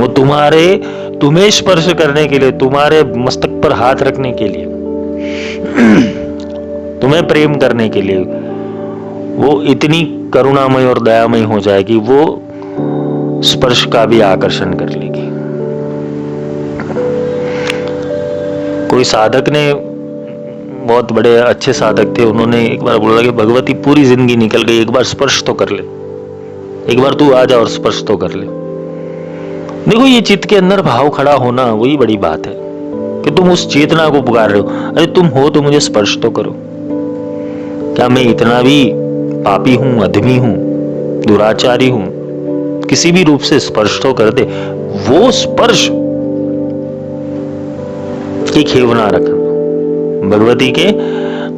Speaker 1: वो तुम्हें स्पर्श करने के लिए, तुम्हारे मस्तक पर हाथ रखने के लिए, तुम्हें प्रेम करने के लिए वो इतनी करुणामय और दयामय हो जाएगी, वो स्पर्श का भी आकर्षण कर लेगी। कोई साधक ने, बहुत बड़े अच्छे साधक थे, उन्होंने एक बार बोला कि भगवती पूरी जिंदगी निकल गई, एक बार स्पर्श तो कर ले, एक बार तू आ जा और स्पर्श तो कर ले। देखो, ये चित्त के अंदर भाव खड़ा होना वही बड़ी बात है कि तुम उस चेतना को पुकार रहे हो, अरे तुम हो तो मुझे स्पर्श तो करो। क्या मैं इतना भी पापी हूं, अधमी हूं, दुराचारी हूं? किसी भी रूप से स्पर्श तो कर दे। वो स्पर्श की खेवना रखना, भगवती के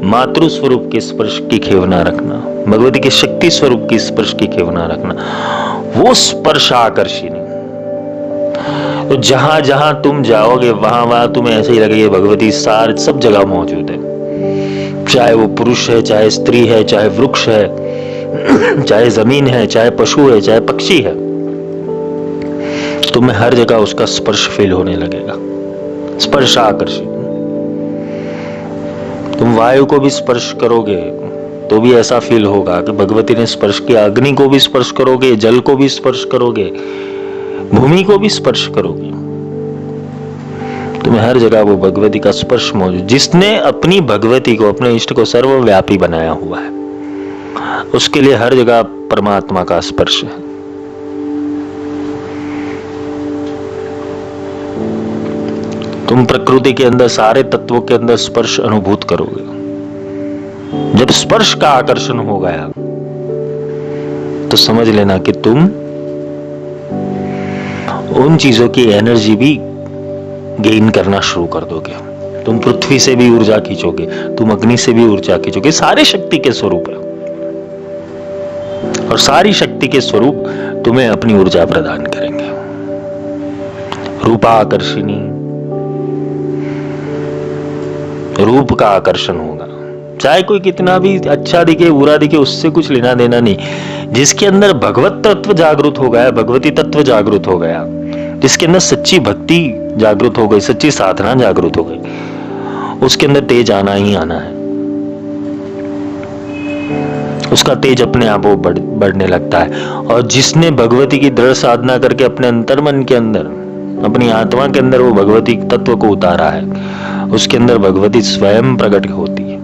Speaker 1: मातृ स्वरूप के स्पर्श की खेवना रखना, भगवती के शक्ति स्वरूप की स्पर्श की खेवना रखना, वो स्पर्श आकर्षिणी। तो जहां जहां तुम जाओगे वहां वहां तुम्हें ऐसे ही लगेगा भगवती सार सब जगह मौजूद है। चाहे वो पुरुष है, चाहे स्त्री है, चाहे वृक्ष है, चाहे जमीन है, चाहे पशु है, चाहे पक्षी है, तुम्हें हर जगह उसका स्पर्श फील होने लगेगा। स्पर्श आकर्षण। तुम वायु को भी स्पर्श करोगे तो भी ऐसा फील होगा कि भगवती ने स्पर्श किया। अग्नि को भी स्पर्श करोगे, जल को भी स्पर्श करोगे, भूमि को भी स्पर्श करोगे, तुम्हें हर जगह वो भगवती का स्पर्श मौजूद। जिसने अपनी भगवती को, अपने इष्ट को सर्वव्यापी बनाया हुआ है, उसके लिए हर जगह परमात्मा का स्पर्श है। तुम प्रकृति के अंदर, सारे तत्वों के अंदर स्पर्श अनुभूत करोगे। जब स्पर्श का आकर्षण हो गया तो समझ लेना कि तुम उन चीजों की एनर्जी भी गेन करना शुरू कर दोगे। तुम पृथ्वी से भी ऊर्जा खींचोगे, तुम अग्नि से भी ऊर्जा खींचोगे। सारे शक्ति के स्वरूप है और सारी शक्ति के स्वरूप तुम्हें अपनी ऊर्जा प्रदान करेंगे। रूपाकर्षिणी, रूप का आकर्षण होगा। चाहे कोई कितना भी अच्छा दिखे, बुरा दिखे, उससे कुछ लेना देना नहीं। जिसके अंदर भगवत तत्व जागृत हो गया, भगवती तत्व जागृत हो गया, जिसके अंदर सच्ची भक्ति जागृत हो गई, सच्ची साधना जागृत हो गई, उसके अंदर तेज आना ही आना है। उसका तेज अपने आप वो बढ़ने लगता है। और जिसने भगवती की दृढ़ साधना करके अपने अंतर्मन के अंदर, अपनी आत्मा के अंदर वो भगवती तत्व को उतारा है, उसके अंदर भगवती स्वयं प्रकट होती है।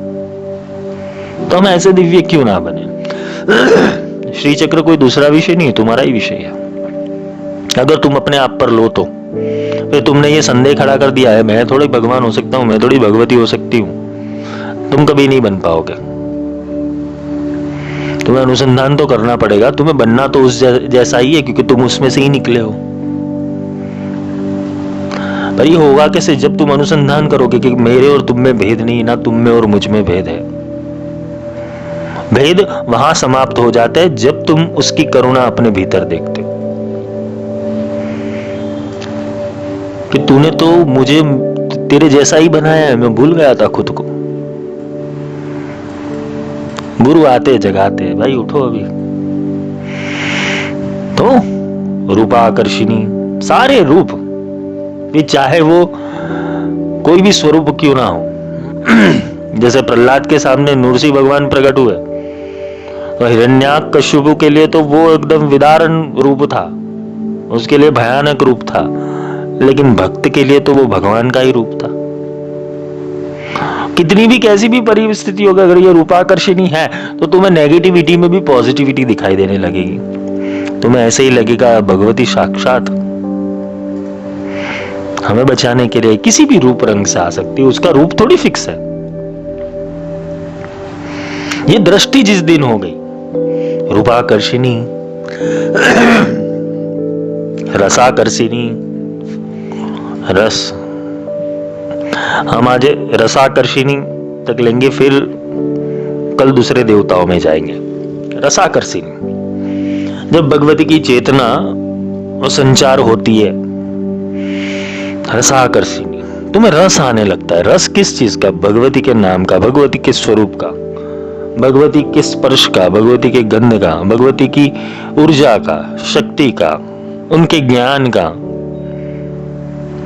Speaker 1: तो हम ऐसे दिव्य क्यों ना बने? श्री चक्र कोई दूसरा विषय नहीं है, तुम्हारा ही विषय है। अगर तुम अपने आप पर लो तो फिर तुमने ये संदेह खड़ा कर दिया है, मैं थोड़ी भगवान हो सकता हूं, मैं थोड़ी भगवती हो सकती हूं, तुम कभी नहीं बन पाओगे। तुम्हें अनुसंधान तो करना पड़ेगा। तुम्हें बनना तो उस जैसा ही है, क्योंकि तुम उसमें से ही निकले हो। पर ये होगा कैसे? जब तुम अनुसंधान करोगे कि मेरे और तुम में भेद नहीं, ना तुम में और मुझ में भेद है। भेद वहां समाप्त हो जाता है जब तुम उसकी करुणा अपने भीतर देखते हो कि तूने तो मुझे तेरे जैसा ही बनाया है, मैं भूल गया था खुद को। गुरु आते जगाते, भाई उठो अभी। तो रूपाकर्षिणी, सारे रूप, ये चाहे वो कोई भी स्वरूप क्यों ना हो। जैसे प्रहलाद के सामने नृसिंह भगवान प्रकट हुए, तो हिरण्याकश्यप के लिए तो वो एकदम विदारण रूप था, उसके लिए भयानक रूप था, लेकिन भक्त के लिए तो वो भगवान का ही रूप था। कितनी भी कैसी भी परिस्थिति होगी, अगर ये रूपाकर्षणी है तो तुम्हें नेगेटिविटी में भी पॉजिटिविटी दिखाई देने लगेगी। तुम्हें ऐसे ही लगेगा भगवती साक्षात हमें बचाने के लिए किसी भी रूप रंग से आ सकती है, उसका रूप थोड़ी फिक्स है। ये दृष्टि जिस दिन हो गई, रूपाकर्षिणी, रसाकर्षिणी, रस, हम आज रसाकर्षिणी तक लेंगे, फिर कल दूसरे देवताओं में जाएंगे। रसाकर्षिणी, जब भगवती की चेतना और संचार होती है, रसाकर्षिणी, तुम्हें रस आने लगता है। रस किस चीज का? भगवती के नाम का, भगवती के स्वरूप का, भगवती के स्पर्श का, भगवती के गंध का, भगवती की ऊर्जा का, शक्ति का, उनके ज्ञान का,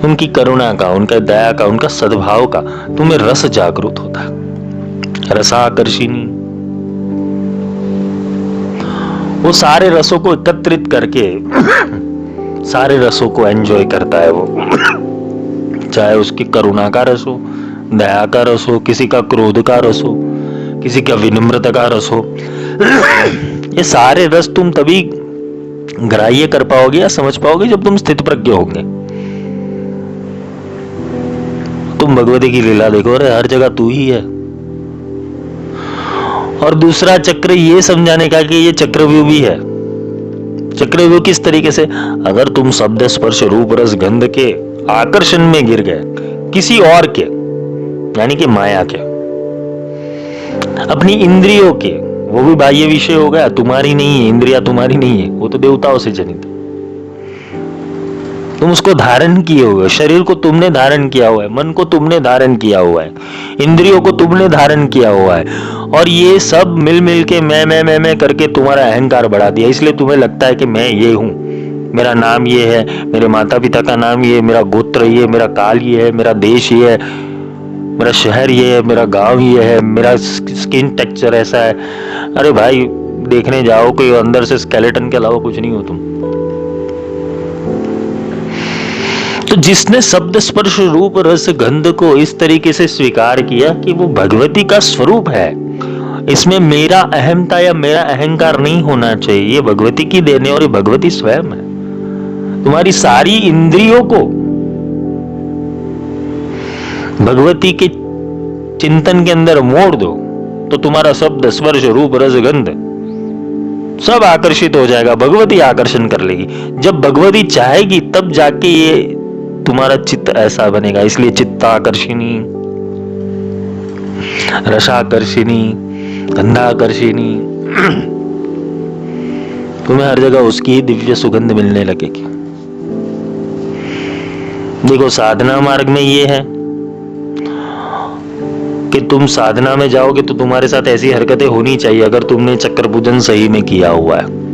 Speaker 1: उनकी करुणा का, उनका दया का, उनका सद्भाव का तुम्हें रस जागृत होता है। रसाकर्षिणी, वो सारे रसों को एकत्रित करके सारे रसों को एंजॉय करता है वो। चाहे उसकी करुणा का रस हो, दया का रस हो, किसी का क्रोध का रस हो, किसी का विनम्रता का रस हो, ये सारे रस तुम तभी ग्राह्य कर पाओगे या समझ पाओगे जब तुम स्थित प्रज्ञ होंगे। तुम भगवती की लीला देखो, अरे हर जगह तू ही है। और दूसरा चक्र ये समझाने का कि ये चक्रव्यूह भी है। चक्रव्यूह किस तरीके से? अगर तुम शब्द स्पर्श रूप रस गंध के आकर्षण में गिर गए, किसी और के, यानी कि माया के, अपनी इंद्रियों के, वो भी बाह्य विषय हो गया, तुम्हारी नहीं है, इंद्रिया तुम्हारी नहीं है, वो तो देवताओं से जनित है। तुम उसको धारण किए हुए हो, शरीर को तुमने धारण किया हुआ है, मन को तुमने धारण किया हुआ है, इंद्रियों को तुमने धारण किया हुआ है, और ये सब मिल मिल के मैं करके तुम्हारा अहंकार बढ़ा दिया। इसलिए तुम्हें लगता है कि मैं ये हूं, मेरा नाम ये है, मेरे माता पिता का नाम ये है, मेरा गोत्र ये है, मेरा काल ये है, मेरा देश ये है, मेरा शहर ये है, मेरा गांव ये है, मेरा स्किन टेक्सचर ऐसा है। अरे भाई, देखने जाओ कोई अंदर से स्केलेटन के अलावा कुछ नहीं हो तुम। तो जिसने शब्द स्पर्श रूप रस गंध को इस तरीके से स्वीकार किया कि वो भगवती का स्वरूप है, इसमें मेरा अहमता या मेरा अहंकार नहीं होना चाहिए, ये भगवती की देन है और ये भगवती स्वयं है। तुम्हारी सारी इंद्रियों को भगवती के चिंतन के अंदर मोड़ दो तो तुम्हारा शब्द स्पर्श रूप रस गंध सब आकर्षित हो जाएगा, भगवती आकर्षण कर लेगी। जब भगवती चाहेगी तब जाके ये तुम्हारा चित्त ऐसा बनेगा। इसलिए चित्ताकर्षिणी, रसाकर्षिणी, गंधाकर्षिणी, तुम्हें हर जगह उसकी ही दिव्य सुगंध मिलने लगेगी। देखो, साधना मार्ग में ये है कि तुम साधना में जाओगे तो तुम्हारे साथ ऐसी हरकतें होनी चाहिए अगर तुमने चक्र पूजन सही में किया हुआ है।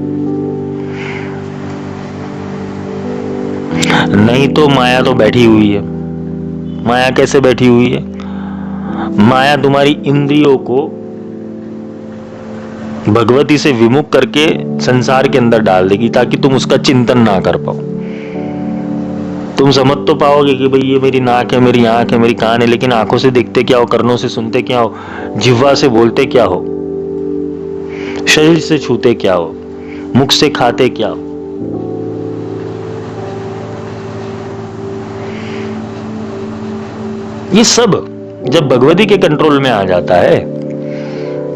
Speaker 1: नहीं तो माया तो बैठी हुई है। माया कैसे बैठी हुई है? माया तुम्हारी इंद्रियों को भगवती से विमुख करके संसार के अंदर डाल देगी ताकि तुम उसका चिंतन ना कर पाओ। तुम समझ तो पाओगे कि भाई ये मेरी नाक है, मेरी आंख है, मेरी कान है, लेकिन आंखों से दिखते क्या हो, कर्नों से सुनते क्या हो, जिह्वा से बोलते क्या हो, शरीर से छूते क्या हो, मुख से खाते क्या हो। ये सब जब भगवती के कंट्रोल में आ जाता है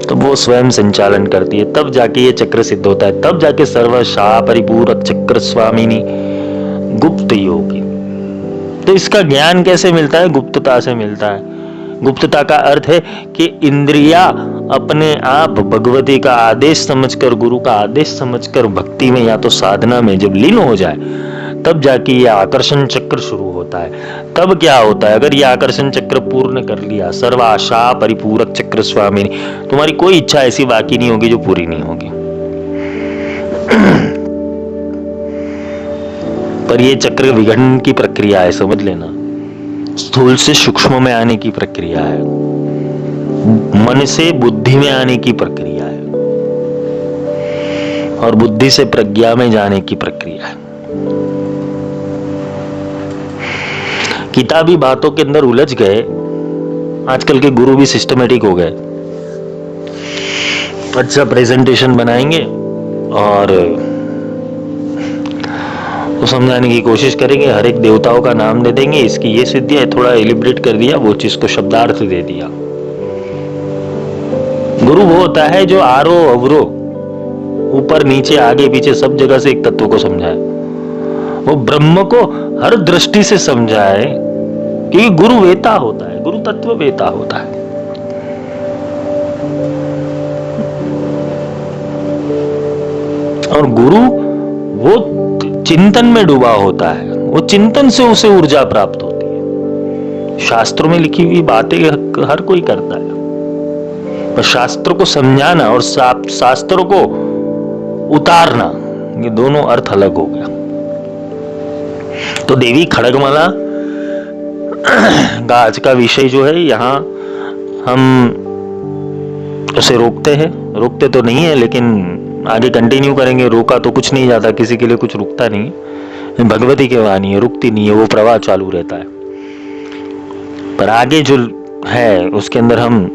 Speaker 1: तो वो स्वयं संचालन करती है, तब जाके ये चक्र सिद्ध होता है, तब जाके सर्वशा परिपूरक चक्र स्वामिनी गुप्त योगी। तो इसका ज्ञान कैसे मिलता है? गुप्तता से मिलता है। गुप्तता का अर्थ है कि इंद्रिया अपने आप भगवती का आदेश समझकर, गुरु का आदेश समझकर भक्ति में या तो साधना में जब लीन हो जाए, तब जाके ये आकर्षण चक्र शुरू होता है। तब क्या होता है? अगर ये आकर्षण चक्र पूर्ण कर लिया, सर्वाशा परिपूरक चक्र स्वामिनी, तुम्हारी कोई इच्छा ऐसी बाकी नहीं होगी जो पूरी नहीं होगी। पर ये चक्र विघटन की प्रक्रिया है, समझ लेना। स्थूल से सूक्ष्म में आने की प्रक्रिया है, मन से बुद्धि में आने की प्रक्रिया है, और बुद्धि से प्रज्ञा में जाने की प्रक्रिया है। किताबी बातों के अंदर उलझ गए। आजकल के गुरु भी सिस्टमेटिक हो गए। अच्छा प्रेजेंटेशन बनाएंगे और तो समझाने की कोशिश करेंगे, हर एक देवताओं का नाम दे देंगे, इसकी ये सिद्धि है, थोड़ा एलिब्रेट कर दिया, वो चीज को शब्दार्थ दे दिया। गुरु वो होता है जो आरो अवरो, ऊपर नीचे आगे पीछे सब जगह से एक तत्व को समझाए। वो ब्रह्म को हर दृष्टि से समझाए, क्योंकि गुरु वेता होता है, गुरु तत्व वेता होता है। और गुरु वो चिंतन में डूबा होता है, वो चिंतन से उसे ऊर्जा प्राप्त होती है। शास्त्रों में लिखी हुई बातें हर कोई करता है, पर शास्त्र को समझाना और शास्त्रों को उतारना, ये दोनों अर्थ अलग हो गया। तो देवी खड़गमाला आज का विषय जो है यहाँ हम उसे रोकते तो नहीं है, लेकिन आगे कंटिन्यू करेंगे। रोका तो कुछ नहीं जाता, किसी के लिए कुछ रुकता नहीं है। भगवती की वाणी है, रुकती नहीं है, वो प्रवाह चालू रहता है। पर आगे जो है उसके अंदर हम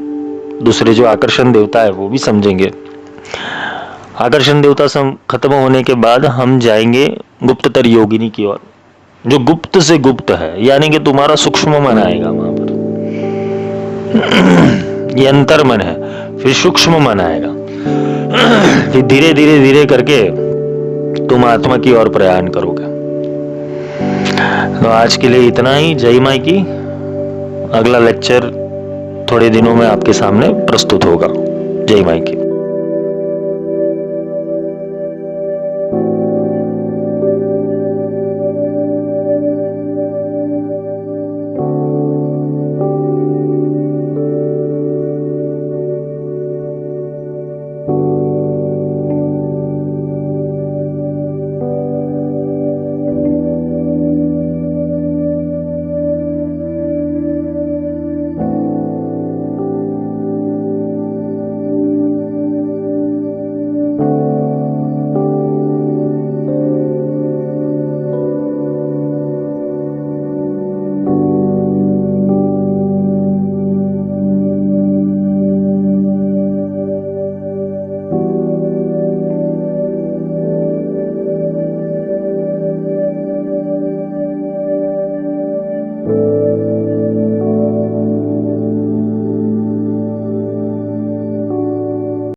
Speaker 1: दूसरे जो आकर्षण देवता है वो भी समझेंगे। आकर्षण देवता खत्म होने के बाद हम जाएंगे गुप्ततर योगिनी की ओर, जो गुप्त से गुप्त है, यानी कि तुम्हारा सूक्ष्म मन आएगा वहां पर। ये अंतर मन है, फिर सूक्ष्म मन आएगा, फिर धीरे धीरे धीरे करके तुम आत्मा की ओर प्रयाण करोगे। तो आज के लिए इतना ही। जय माई की। अगला लेक्चर थोड़े दिनों में आपके सामने प्रस्तुत होगा। जय माई की।